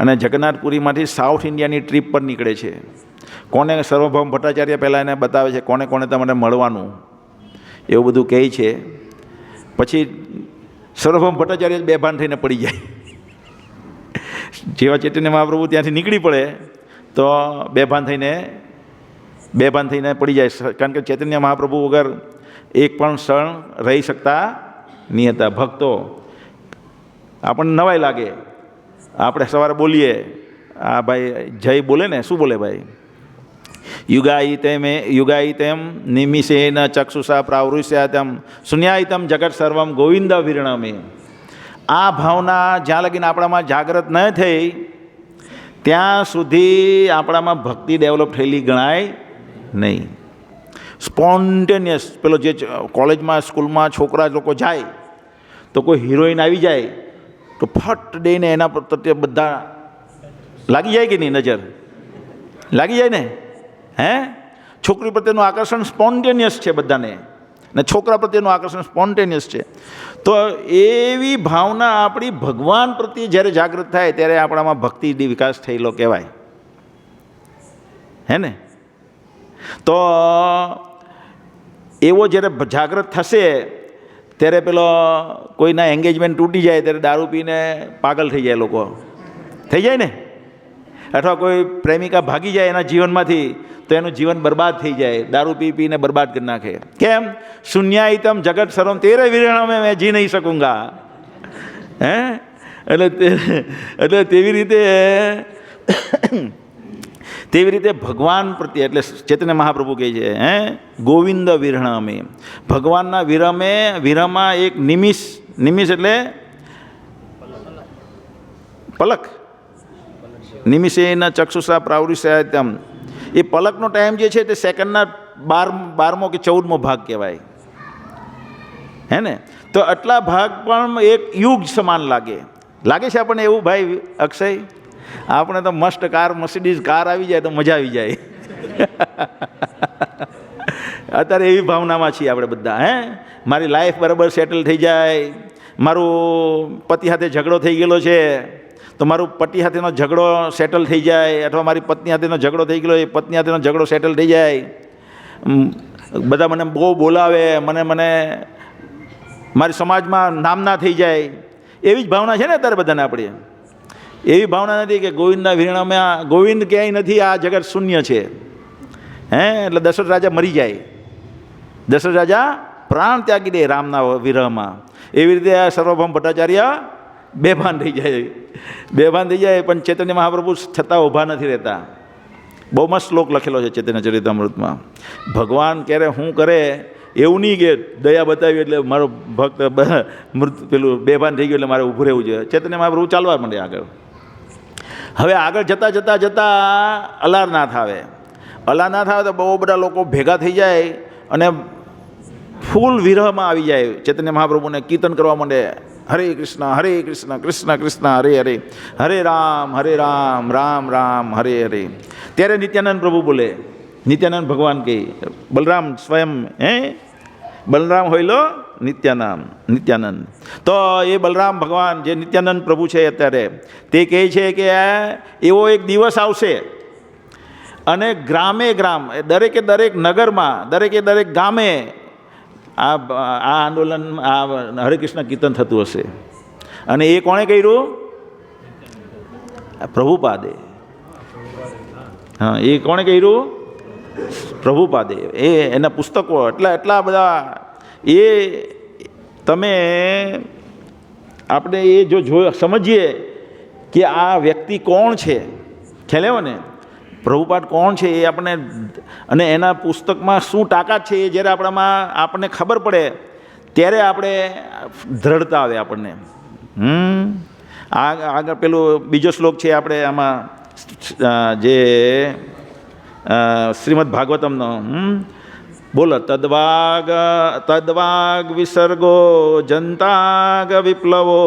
અને જગન્નાથપુરીમાંથી સાઉથ ઇન્ડિયાની ટ્રીપ પર નીકળે છે. કોને? સર્વભૌમ ભટ્ટાચાર્ય પહેલાં એને બતાવે છે કોને કોને તમારે મળવાનું, એવું બધું કહે છે. પછી સર્વભૌમ ભટ્ટાચાર્ય બેભાન થઈને પડી જાય. જેવા ચૈતન્ય મહાપ્રભુ ત્યાંથી નીકળી પડે તો બેભાન થઈને પડી જાય. કારણ કે ચૈતન્ય મહાપ્રભુ વગર એક પણ ક્ષણ રહી શકતા નહીં હતા. ભક્તો આપણને નવાઈ લાગે, આપણે સવારે બોલીએ, આ ભાઈ જય બોલે ને, શું બોલે ભાઈ? યુગાઈતેમ નિમિષેન ચક્ષુષા પ્રાવૃષ્યાતમ શૂન્યાયતમ જગત સર્વમ ગોવિંદ વિરણમે. આ ભાવના જ્યાં લગીને આપણામાં જાગૃત ન થઈ ત્યાં સુધી આપણામાં ભક્તિ ડેવલપ થયેલી ગણાય નહીં. સ્પોન્ટેનિયસ પેલો જે કોલેજમાં સ્કૂલમાં છોકરા લોકો જાય તો કોઈ હિરોઈન આવી જાય તો ફટ દઈને એના પ્રત્યે બધા લાગી જાય કે નહીં નજર? લાગી જાય ને? હે, છોકરી પ્રત્યેનું આકર્ષણ સ્પોન્ટેનિયસ છે બધાને, ને છોકરા પ્રત્યેનું આકર્ષણ સ્પોન્ટેનિયસ છે. તો એવી ભાવના આપણી ભગવાન પ્રત્યે જ્યારે જાગૃત થાય ત્યારે આપણામાં ભક્તિ વિકાસ થયેલો કહેવાય. હે ને? તો એવો જ્યારે જાગૃત થશે ત્યારે પેલો કોઈના એંગેજમેન્ટ તૂટી જાય ત્યારે દારૂ પીને પાગલ થઈ જાય લોકો, થઈ જાય ને? અથવા કોઈ પ્રેમિકા ભાગી જાય એના જીવનમાંથી તો એનું જીવન બરબાદ થઈ જાય, દારૂ પી પીને બરબાદ કરી નાખે. કેમ? શૂન્યાયતમ જગત સર્વમ તેરે વિરહણ મેં જી નહીં શકુંગા. હે, એટલે તેવી રીતે ભગવાન પ્રત્યે, એટલે ચૈતન્ય મહાપ્રભુ કહે છે, હે ગોવિંદ વિરહણ અમે, ભગવાનના વિરહમાં એક નિમિષ એટલે પલક, નિમિષેના ચક્ષુષા પ્રાવૃષ્યાત્યમ, એ પલકનો ટાઈમ જે છે તે સેકન્ડના 12મો કે 14મો ભાગ કહેવાય. હે ને? તો આટલા ભાગ પણ એક યુગ સમાન લાગે છે આપણને એવું ભાઈ અક્ષય? આપણે તો મસ્ત કાર, મર્સિડીઝ કાર આવી જાય તો મજા આવી જાય. અત્યારે એવી ભાવનામાં છીએ આપણે બધા. હે, મારી લાઈફ બરાબર સેટલ થઈ જાય, મારું પતિ સાથે ઝઘડો થઈ ગયેલો છે તો મારું પતિ સાથેનો ઝઘડો સેટલ થઈ જાય, અથવા મારી પત્ની સાથેનો ઝઘડો થઈ ગયેલો એ પત્ની સાથેનો ઝઘડો સેટલ થઈ જાય. બધા મને બહુ બોલાવે, મને મારી સમાજમાં નામના થઈ જાય, એવી જ ભાવના છે ને અત્યારે બધાને આપણી. એવી ભાવના નથી કે ગોવિંદના વિરહણમાં, ગોવિંદ ક્યાંય નથી, આ જગત શૂન્ય છે. હે, એટલે દશરથ રાજા મરી જાય, દશરથ રાજા પ્રાણ ત્યાગી દે રામના વિરહમાં. એવી રીતે આ સર્વભૌમ ભટ્ટાચાર્ય બેભાન થઈ જાય, પણ ચૈતન્ય મહાપ્રભુ છતાં ઊભા નથી રહેતા. બહુ મસ્ત શ્લોક લખેલો છે ચૈતન્ય ચરિતામૃતમાં. ભગવાન ક્યારે શું કરે એવું નહીં કે દયા બતાવી એટલે મારો ભક્ત પેલું બેભાન થઈ ગયું એટલે મારે ઊભું રહેવું જોઈએ. ચૈતન્ય મહાપ્રભુ ચાલવા માંડે આગળ. હવે આગળ જતાં અલારનાથ આવે. અલારનાથ આવે તો બહુ બધા લોકો ભેગા થઈ જાય અને ફૂલ વિરહમાં આવી જાય. ચૈતન્ય મહાપ્રભુને કીર્તન કરવા માંડે, હરે કૃષ્ણ કૃષ્ણ કૃષ્ણ હરે હરે, હરે રામ રામ રામ હરે હરે. ત્યારે નિત્યાનંદ પ્રભુ બોલે, નિત્યાનંદ ભગવાન કહે, બલરામ સ્વયં, હે બલરામ હોઈલો નિત્યાનંદ. તો એ બલરામ ભગવાન જે નિત્યાનંદ પ્રભુ છે અત્યારે તે કહે છે કે એવો એક દિવસ આવશે અને ગ્રામે દરેક નગરમાં, દરેક ગામે આ આંદોલન, આ હરે કૃષ્ણ કીર્તન થતું હશે. અને એ કોણે કર્યું? પ્રભુપાદે. હા, એ કોણે કર્યું? પ્રભુપાદે. એના પુસ્તકો એટલા બધા. એ તમે આપણે એ જો સમજીએ કે આ વ્યક્તિ કોણ છે, ખ્યાલ આવ્યો ને? પ્રભુપાદ કોણ છે એ આપણને, અને એના પુસ્તકમાં શું તાકાત છે એ જ્યારે આપણને ખબર પડે ત્યારે આપણે દ્રઢતા આવે આપણને. આગળ પેલું બીજો શ્લોક છે આપણે આમાં જે શ્રીમદ ભાગવતમનો, બોલો, તદ્વાગ વિસર્ગો જંતાગ વિપ્લવો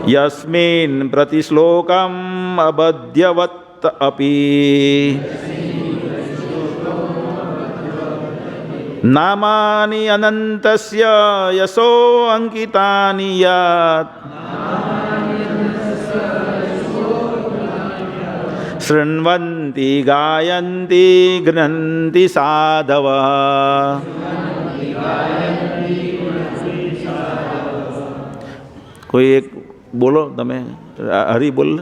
યસ્મિન પ્રતિશ્લોકમ અબધ્યવત અપી નામાની અનંતસ્ય યશો અંકિતાની યત શૃણ્વન્તિ ગાયન્તિ ગૃહન્તિ સાધવ. કોઈ એક બોલો, તમે હરી બોલ.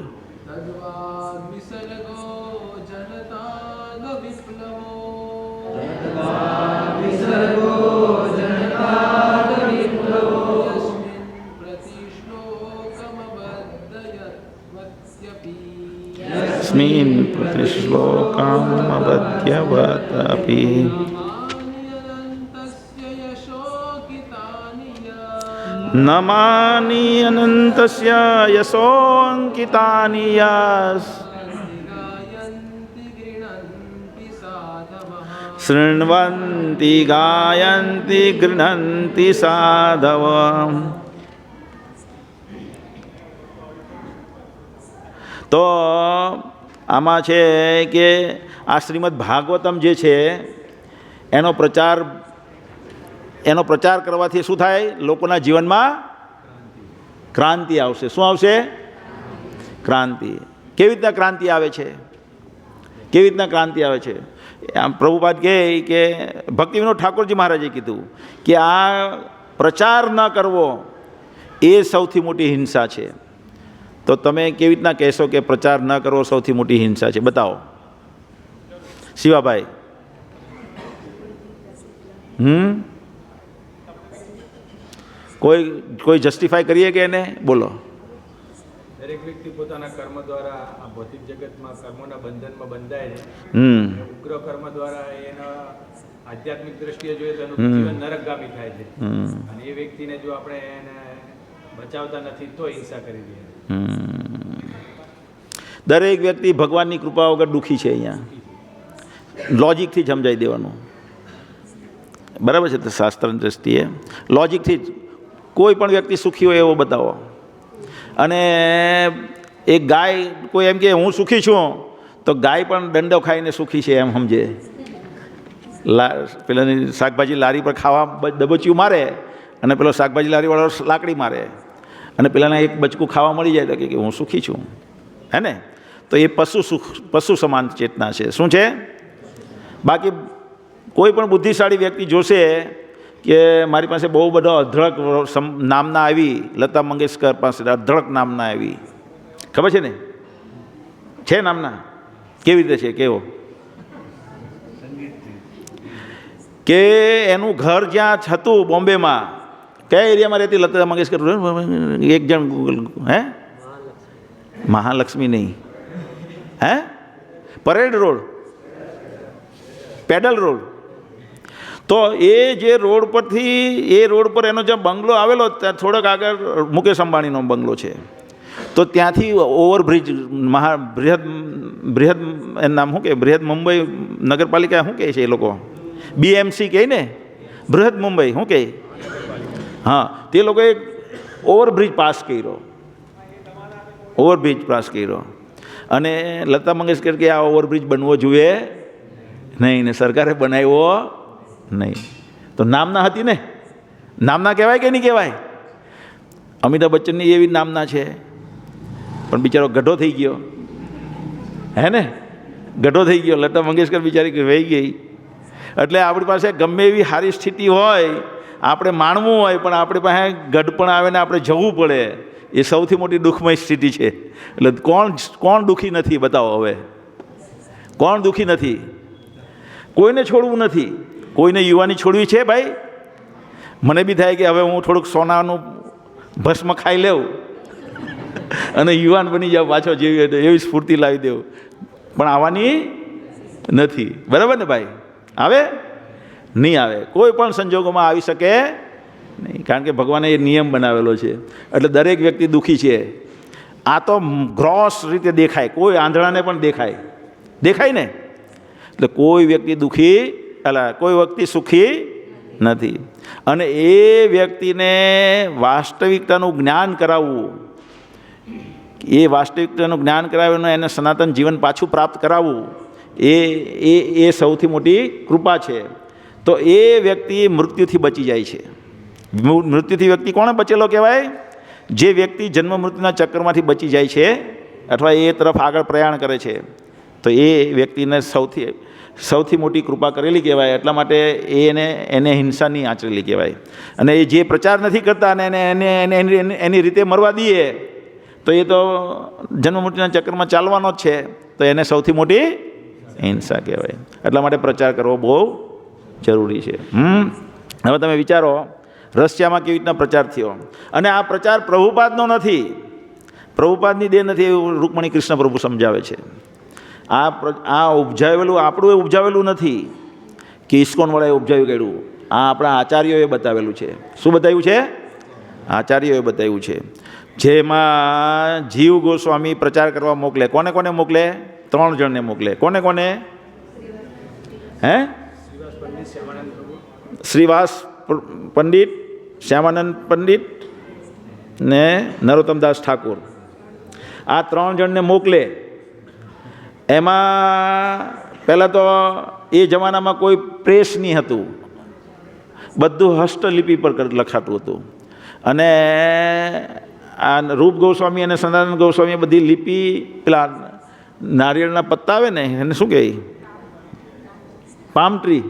સ્મિન પ્રતિશ્લોકમ અબધ્યવતપી નમાની અનંતસ્ય યશોંકિતાની યસ શૃણ્વન્તિ ગાયન્તિ ગૃહન્તિ સાધવ. તો આમાં છે કે આ શ્રીમદ ભાગવતમ જે છે એનો પ્રચાર કરવાથી શું થાય? લોકોના જીવનમાં ક્રાંતિ આવશે. શું આવશે? ક્રાંતિ. કેવી રીતના ક્રાંતિ આવે છે? કેવી રીતના ક્રાંતિ આવે છે? આમ પ્રભુપાદ કહે કે ભક્તિવિનોદ ઠાકોરજી મહારાજે કીધું કે આ પ્રચાર ન કરવો એ સૌથી મોટી હિંસા છે. તો તમે કેવી રીતના કહેશો કે પ્રચાર ન કરવો સૌથી મોટી હિંસા છે? બતાવો શિવાભાઈ. કોઈ જસ્ટિફાય કરીએ કે એને બોલો. દરેક વ્યક્તિ પોતાના કર્મ દ્વારા આ ભૌતિક જગતમાં કર્મોના બંધનમાં બંધાય છે. ઉગ્ર કર્મ દ્વારા એના આધ્યાત્મિક દ્રષ્ટિએ જોઈએ તો એનું જીવન નરકગામી થાય છે. અને એ વ્યક્તિને જો આપણે એને બચાવતા નથી તો હિંસા કરી દઈએ. દરેક વ્યક્તિ ભગવાનની કૃપા વગર દુઃખી છે. અહીંયા લોજિકથી સમજાવી દેવાનું, બરાબર છે? તો શાસ્ત્રની દ્રષ્ટિએ લોજિકથી કોઈ પણ વ્યક્તિ સુખી હોય એવો બતાવો. અને એક ગાય કોઈ એમ કે હું સુખી છું, તો ગાય પણ દંડો ખાઈને સુખી છે એમ સમજે. પેલાની શાકભાજી લારી પર ખાવા દબોચ્યું મારે અને પેલો શાકભાજી લારીવાળો લાકડી મારે અને પેલાને એક બચકું ખાવા મળી જાય તો કે હું સુખી છું, હે ને? તો એ પશુ સમાન ચેતના છે. શું છે? બાકી કોઈ પણ બુદ્ધિશાળી વ્યક્તિ જોશે કે મારી પાસે બહુ બધો અધળક નામના આવી, લતા મંગેશકર પાસે અધળક નામના આવી, ખબર છે ને? છે નામના? કેવી રીતે છે? કેવો? કે એનું ઘર જ્યાં હતું બોમ્બેમાં, કયા એરિયામાં રહેતી લતા મંગેશકર? એક જણ ગૂગલ. હે? મહાલક્ષ્મી નહીં, હે? Parade road, pedal road. તો એ જે રોડ પરથી, એ રોડ પર એનો જ્યાં બંગલો આવેલો ત્યાં થોડોક આગળ મુકેશ અંબાણીનો બંગલો છે. તો ત્યાંથી ઓવરબ્રિજ બૃહદ એનું નામ શું કહે? બૃહદ મુંબઈ નગરપાલિકા શું કહે છે એ લોકો? BMC કહે ને, બૃહદ મુંબઈ શું કહે? હા, તે લોકોએ ઓવરબ્રિજ પાસ કર્યો, ઓવરબ્રિજ પાસ કર્યો. અને લતા મંગેશકર કે આ ઓવરબ્રિજ બનવો જોઈએ નહીં ને સરકારે બનાવ્યો નહીં. તો નામના હતી ને? નામના કહેવાય કે નહીં કહેવાય? અમિતાભ બચ્ચનની એવી નામના છે, પણ બિચારો ગઢો થઈ ગયો, હે ને? ગઢો થઈ ગયો. લતા મંગેશકર બિચારી વહી ગઈ. એટલે આપણી પાસે ગમે એવી સારી સ્થિતિ હોય, આપણે માણવું હોય, પણ આપણી પાસે ગઢપણ આવે ને આપણે જવું પડે, એ સૌથી મોટી દુઃખમય સ્થિતિ છે. એટલે કોણ દુઃખી નથી? બતાવો હવે. કોણ દુઃખી નથી? કોઈને છોડવું નથી. કોઈને યુવાની છોડવી છે ભાઈ? મને બી થાય કે હવે હું થોડુંક સોનાનું ભસ્મ ખાઈ લેવું અને યુવાન બની જાઉં પાછો, જેવી એવી સ્ફૂર્તિ લાવી દેવું, પણ આવવાની નથી. બરાબર ને ભાઈ? આવે? નહીં આવે. કોઈ પણ સંજોગોમાં આવી શકે નહીં, કારણ કે ભગવાને એ નિયમ બનાવેલો છે. એટલે દરેક વ્યક્તિ દુઃખી છે. આ તો ગ્રોસ રીતે દેખાય, કોઈ આંધળાને પણ દેખાય ને. એટલે કોઈ વ્યક્તિ દુઃખી, કોઈ વ્યક્તિ સુખી નથી. અને એ વ્યક્તિને વાસ્તવિકતાનું જ્ઞાન કરાવવું, એ વાસ્તવિકતાનું જ્ઞાન કરાવીને એને સનાતન જીવન પાછું પ્રાપ્ત કરાવવું, એ સૌથી મોટી કૃપા છે. તો એ વ્યક્તિ મૃત્યુથી બચી જાય છે. મૃત્યુથી વ્યક્તિ કોણે બચેલો કહેવાય? જે વ્યક્તિ જન્મ મૃત્યુના ચક્કરમાંથી બચી જાય છે અથવા એ તરફ આગળ પ્રયાણ કરે છે, તો એ વ્યક્તિને સૌથી મોટી કૃપા કરેલી કહેવાય. એટલા માટે એને હિંસા નહીં આચરેલી કહેવાય. અને એ જે પ્રચાર નથી કરતા અને એને એની રીતે મરવા દઈએ, તો એ તો જન્મ મૃત્યુના ચક્કરમાં ચાલવાનો જ છે. તો એને સૌથી મોટી હિંસા કહેવાય. એટલા માટે પ્રચાર કરવો બહુ જરૂરી છે. હવે તમે વિચારો, રશિયામાં કેવી રીતના પ્રચાર થયો. અને આ પ્રચાર પ્રભુપાદનો નથી, પ્રભુપાદની દેન નથી, એવું રૂકમણી કૃષ્ણ પ્રભુ સમજાવે છે. આ ઉપજાવેલું આપણું એ ઉપજાવેલું નથી કે ઇસ્કોનવાળાએ ઉપજાવી કાઢ્યું. આ આપણા આચાર્યોએ બતાવેલું છે. શું બતાવ્યું છે? આચાર્યોએ બતાવ્યું છે. જેમાં જીવ ગોસ્વામી પ્રચાર કરવા મોકલે. કોને કોને મોકલે? 3 જણને મોકલે. કોને કોને? હે? શ્રીવાસ પંડિત, શ્યામાનંદ પંડિત ને નરોત્તમદાસ ઠાકુર. આ 3 જણને મોકલે. એમાં પહેલાં તો એ જમાનામાં કોઈ પ્રેસ નહીં હતું, બધું હસ્તલિપિ પર લખાતું હતું. અને આ રૂપ ગોસ્વામી અને સનાતન ગોસ્વામી બધી લિપિ પેલા નારિયેળના પત્તા આવે ને એને શું કહે, પામ ટ્રી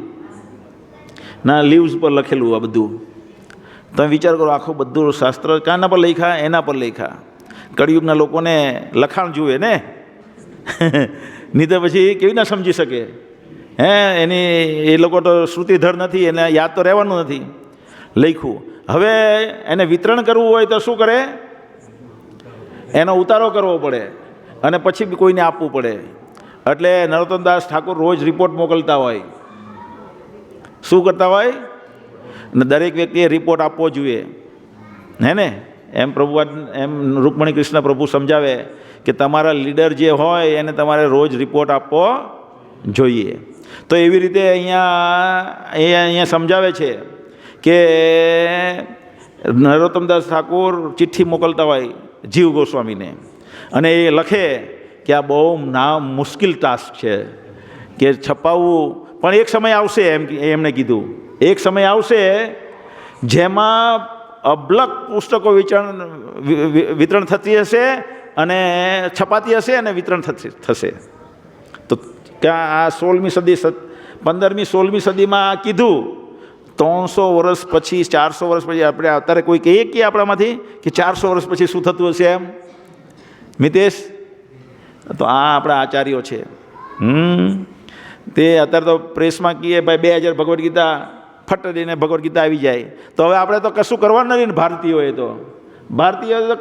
ના લીવ્સ પર લખેલું આ બધું. તમે વિચાર કરો, આખું બધું શાસ્ત્ર કાના પર લખ્યા, એના પર લખ્યા. કળિયુગના લોકોને લખાણ જુએ ને, નહીં તો પછી કેવી ના સમજી શકે. એની એ લોકો તો શ્રુતિધર નથી, એને યાદ તો રહેવાનું નથી. લખ્યું. હવે એને વિતરણ કરવું હોય તો શું કરે, એનો ઉતારો કરવો પડે અને પછી બી કોઈને આપવું પડે. એટલે નરોત્તમદાસ ઠાકોર રોજ રિપોર્ટ મોકલતા હોય. શું કરતા હોય? ને દરેક વ્યક્તિએ રિપોર્ટ આપવો જોઈએ, હે ને? એમ પ્રભુપાદ, એમ રૂકમણી કૃષ્ણ પ્રભુ સમજાવે કે તમારા લીડર જે હોય એને તમારે રોજ રિપોર્ટ આપવો જોઈએ. તો એવી રીતે અહીંયા સમજાવે છે કે નરોત્તમદાસ ઠાકોર ચિઠ્ઠી મોકલતા હોય જીવ ગોસ્વામીને, અને એ લખે કે આ બહુ મુશ્કેલ ટાસ્ક છે કે છપાવવું, પણ એક સમય આવશે, એમણે કીધું, એક સમય આવશે જેમાં અબલક પુસ્તકો વિતરણ થતી હશે અને છપાતી હશે અને વિતરણ થશે. તો ક્યાં આ 16મી સદી 15મી 16મી સદીમાં કીધું, 300 વર્ષ પછી 400 વર્ષ પછી આપણે અત્યારે કોઈ કહીએ કે આપણામાંથી કે 400 વર્ષ પછી શું થતું હશે એમ, મિતેશ? તો આ આપણા આચાર્યો છે. તે અત્યારે તો પ્રેસમાં કહીએ ભાઈ 2000 ભગવદ્ ગીતા ફટ દઈને ભગવદ્ ગીતા આવી જાય. તો હવે આપણે તો કશું કરવાનું નથી ને, ભારતીયોએ તો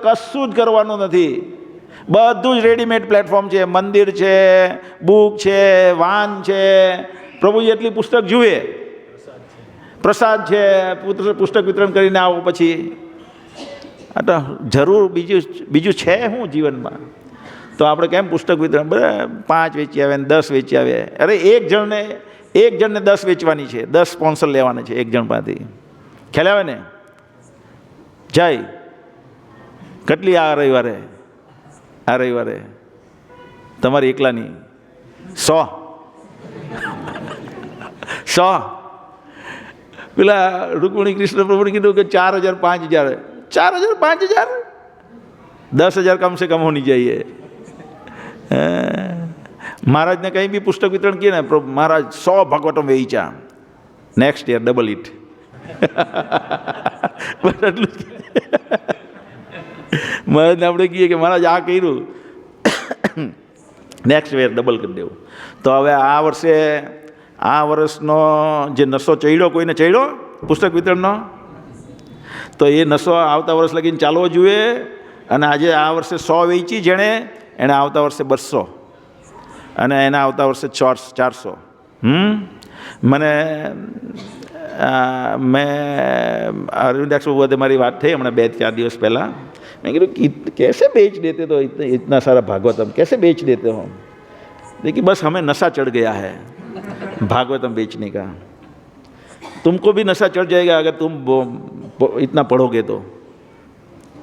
કશું જ કરવાનું નથી. બધું જ રેડીમેડ પ્લેટફોર્મ છે, મંદિર છે, બુક છે, વાન છે, પ્રભુજી એટલી પુસ્તક જુએ, પ્રસાદ છે, પુસ્તક વિતરણ કરીને આવો. પછી આ તો જરૂર બીજું છે શું જીવનમાં? તો આપણે કેમ પુસ્તક વિતરણ 5 વેચી આવે ને 10 વેચી આવે? અરે એક જણને 10 વેચવાની છે, 10 સ્પોન્સર લેવાના છે એક જણ પાસેથી. ખ્યાલ આવે ને? જાય કેટલી આ રવિવારે તમારી એકલાની 100. પેલા રૂકમણી કૃષ્ણ પ્રભુને કીધું કે 4000 5000, 4000 5000, 10,000 કમ સે કમ હોની चाहिए. મહારાજને કંઈ બી પુસ્તક વિતરણ કીએ ને, મહારાજ 100 ભાગવતમ વેચ્યા, નેક્સ્ટ યર ડબલ ઇટ. એટલું મહારાજને આપણે કહીએ કે મહારાજ આ કર્યું, નેક્સ્ટ યર ડબલ કરી દેવું. તો હવે આ વર્ષનો જે નશો ચડ્યો, કોઈને ચડ્યો પુસ્તક વિતરણનો, તો એ નશો આવતા વર્ષ લગીને ચાલવો જોઈએ. અને આજે આ વર્ષે 100 વેચી જેણે, એણે આવતા વર્ષે 200 અને એના આવતા વર્ષે 400. મેં અરવિંદાક્ષ બાબુ સાથે મારી વાત થઈ હમણાં 2-4 દિવસ પહેલાં. મેં કીધું कैसे बेच देते तो इतना सारा भागवतम, कैसे बेच देते हो? देखिए बस हमें नशा चढ़ गया है भागवतम बेचने का. तुमको भी नशा चढ़ जाएगा अगर तुम इतना पढ़ोगे तो.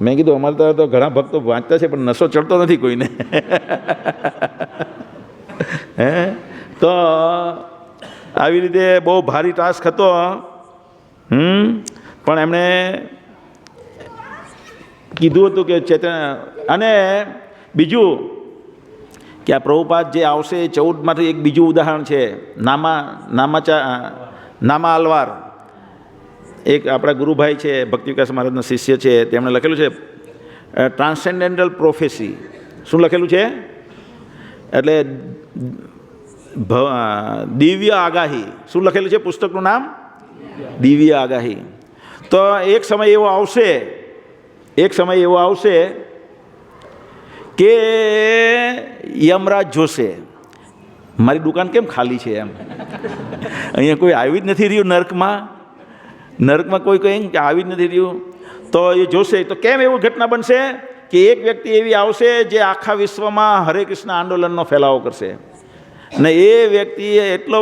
મેં કીધું અમારે તો ઘણા ભક્તો વાંચતા છે પણ નશો ચડતો નથી કોઈને. તો આવી રીતે બહુ ભારી ટાસ્ક હતો. પણ એમણે કીધું હતું કે ચેતન. અને બીજું કે આ પ્રભુપાદ જે આવશે 14માંથી એક બીજું ઉદાહરણ છે, નામા અલવાર. એક આપણા ગુરુભાઈ છે, ભક્તિ વિકાસ મહારાજના શિષ્ય છે, તેમણે લખેલું છે ટ્રાન્સેન્ડેન્ટલ પ્રોફેસી. શું લખેલું છે? એટલે દિવ્ય આગાહી. શું લખેલું છે પુસ્તકનું નામ? દિવ્ય આગાહી. તો એક સમય એવો આવશે કે યમરાજ જોશે મારી દુકાન કેમ ખાલી છે એમ, અહીંયા કોઈ આવી જ નથી રહ્યું, નર્કમાં કોઈ કંઈ આવી જ નથી રહ્યું. તો એ જોશે તો કેમ એવું ઘટના બનશે કે એક વ્યક્તિ એવી આવશે જે આખા વિશ્વમાં હરે કૃષ્ણ આંદોલનનો ફેલાવો કરશે. અને એ વ્યક્તિએ એટલો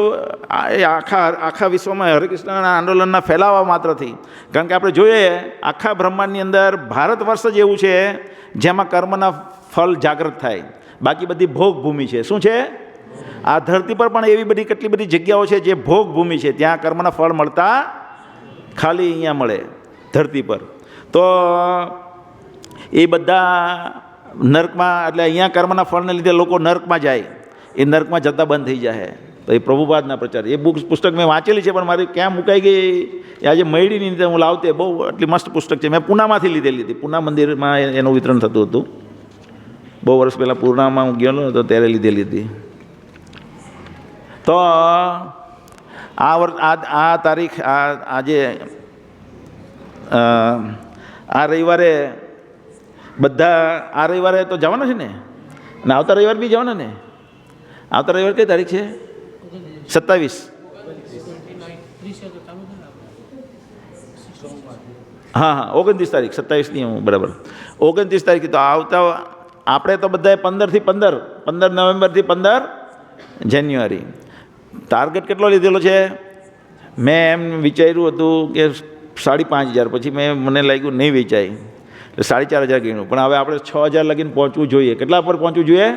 એ આખા વિશ્વમાં હરિકૃષ્ણના આંદોલનના ફેલાવા માત્રથી, કારણ કે આપણે જોઈએ આખા બ્રહ્માંડની અંદર ભારત વર્ષ જ એવું છે જેમાં કર્મના ફળ જાગૃત થાય, બાકી બધી ભોગ ભૂમિ છે. શું છે? આ ધરતી પર પણ એવી બધી કેટલી બધી જગ્યાઓ છે જે ભોગ ભૂમિ છે, ત્યાં કર્મના ફળ મળતા ખાલી અહીંયા મળે ધરતી પર. તો એ બધા નર્કમાં, એટલે અહીંયા કર્મના ફળને લીધે લોકો નર્કમાં જાય, એ નર્કમાં જતા બંધ થઈ જાય. તો એ પ્રભુપાદના પ્રચાર, એ પુસ્તક મેં વાંચેલી છે, પણ મારી ક્યાં મુકાઈ ગઈ એ આજે મળી નહીં. હું લાવતે, બહુ એટલી મસ્ત પુસ્તક છે. મેં પૂનામાંથી લીધેલી હતી, પૂના મંદિરમાં એનું વિતરણ થતું હતું. બહુ વર્ષ પહેલાં પૂર્ણામાં હું ગયેલો તો ત્યારે લીધેલી હતી. તો આ તારીખ આજે આ રવિવારે બધા આ રવિવારે તો જવાના છે ને, અને આવતા રવિવાર બી જવાના ને. આવતા રવિવાર કઈ તારીખ છે? 27. હા હા, 29 તારીખ, 27 નહીં હું બરાબર, 29 તારીખ. તો આવતા આપણે તો બધાએ 15 નવેમ્બરથી 15 જાન્યુઆરી ટાર્ગેટ કેટલો લીધેલો છે? મેં એમ વિચાર્યું હતું કે 5,500, પછી મને લાગ્યું નહીં વેચાય એટલે 4,500 ગણ્યું. પણ હવે આપણે 6,000 લગીને પહોંચવું જોઈએ. કેટલા પર પહોંચવું જોઈએ?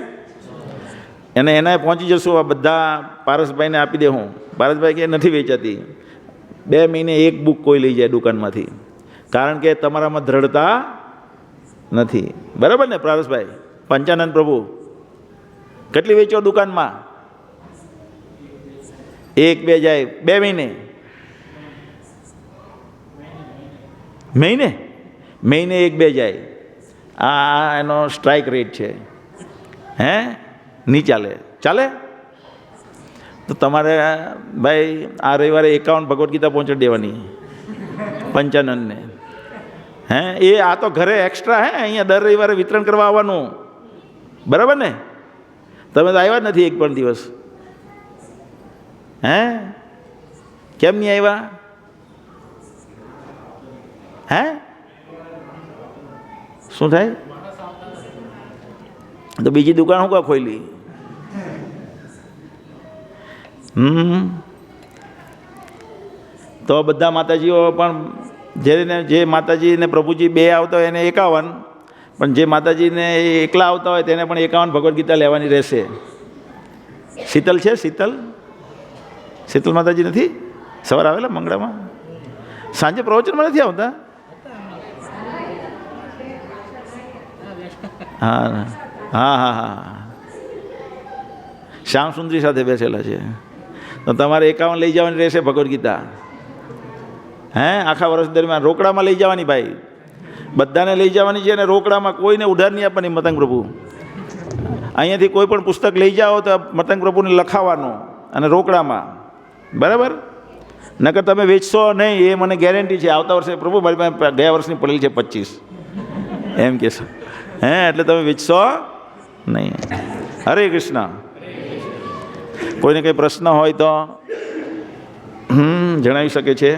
અને એના પહોંચી જશું. આ બધા પારસભાઈને આપી દે. હું પારસભાઈ કે નથી વેચાતી. 2 મહિને એક બુક કોઈ લઈ જાય દુકાનમાંથી, કારણ કે તમારામાં દ્રઢતા નથી. બરાબર ને પારસભાઈ? પંચાનંદ પ્રભુ કેટલી વેચો દુકાનમાં? 1-2 જાય 2 મહિને. મહિને 1-2 જાય. આ એનો સ્ટ્રાઇક રેટ છે. હે નહીં ચાલે. તો તમારે ભાઈ આ રવિવારે 51 ભગવદ્ ગીતા પહોંચાડી દેવાની પંચાનંદને. હે એ આ તો ઘરે એક્સ્ટ્રા, હે અહીંયા દર રવિવારે વિતરણ કરવા આવવાનું. બરાબર ને? તમે તો આવ્યા જ નથી એક પણ દિવસ. હે કેમ નહીં આવ્યા? હે શું થાય? તો બીજી દુકાન હું કા ખોલી? તો બધા માતાજીઓ પણ જે માતાજીને પ્રભુજી 2 આવતા હોય એને 51, પણ જે માતાજીને એકલા આવતા હોય તેને પણ 51 ભગવદ્ ગીતા લેવાની રહેશે. શીતલ છે? શીતલ માતાજી નથી? સવાર આવેલા મંગળામાં? સાંજે પ્રવચનમાં નથી આવતા? હા હા હા હા, શ્યામ સુંદરી સાથે બેસેલા છે. તો તમારે 51 લઈ જવાની રહેશે ભગવદ્ ગીતા. હે આખા વર્ષ દરમિયાન રોકડામાં લઈ જવાની ભાઈ, બધાને લઈ જવાની છે. અને રોકડામાં કોઈને ઉધાર નહીં આપવાની. મતંગ પ્રભુ અહીંયાથી કોઈ પણ પુસ્તક લઈ જાઓ તો મતંગ પ્રભુને લખાવાનું અને રોકડામાં. બરાબર? નકર તમે વેચશો નહીં, એ મને ગેરંટી છે. આવતા વર્ષે પ્રભુ મારી પાસે ગયા વર્ષની પડેલી છે 25 એમ કહેશો. હે એટલે તમે વેચશો નહીં. હરે કૃષ્ણ. કોઈને કંઈ પ્રશ્ન હોય તો જણાવી શકે છે.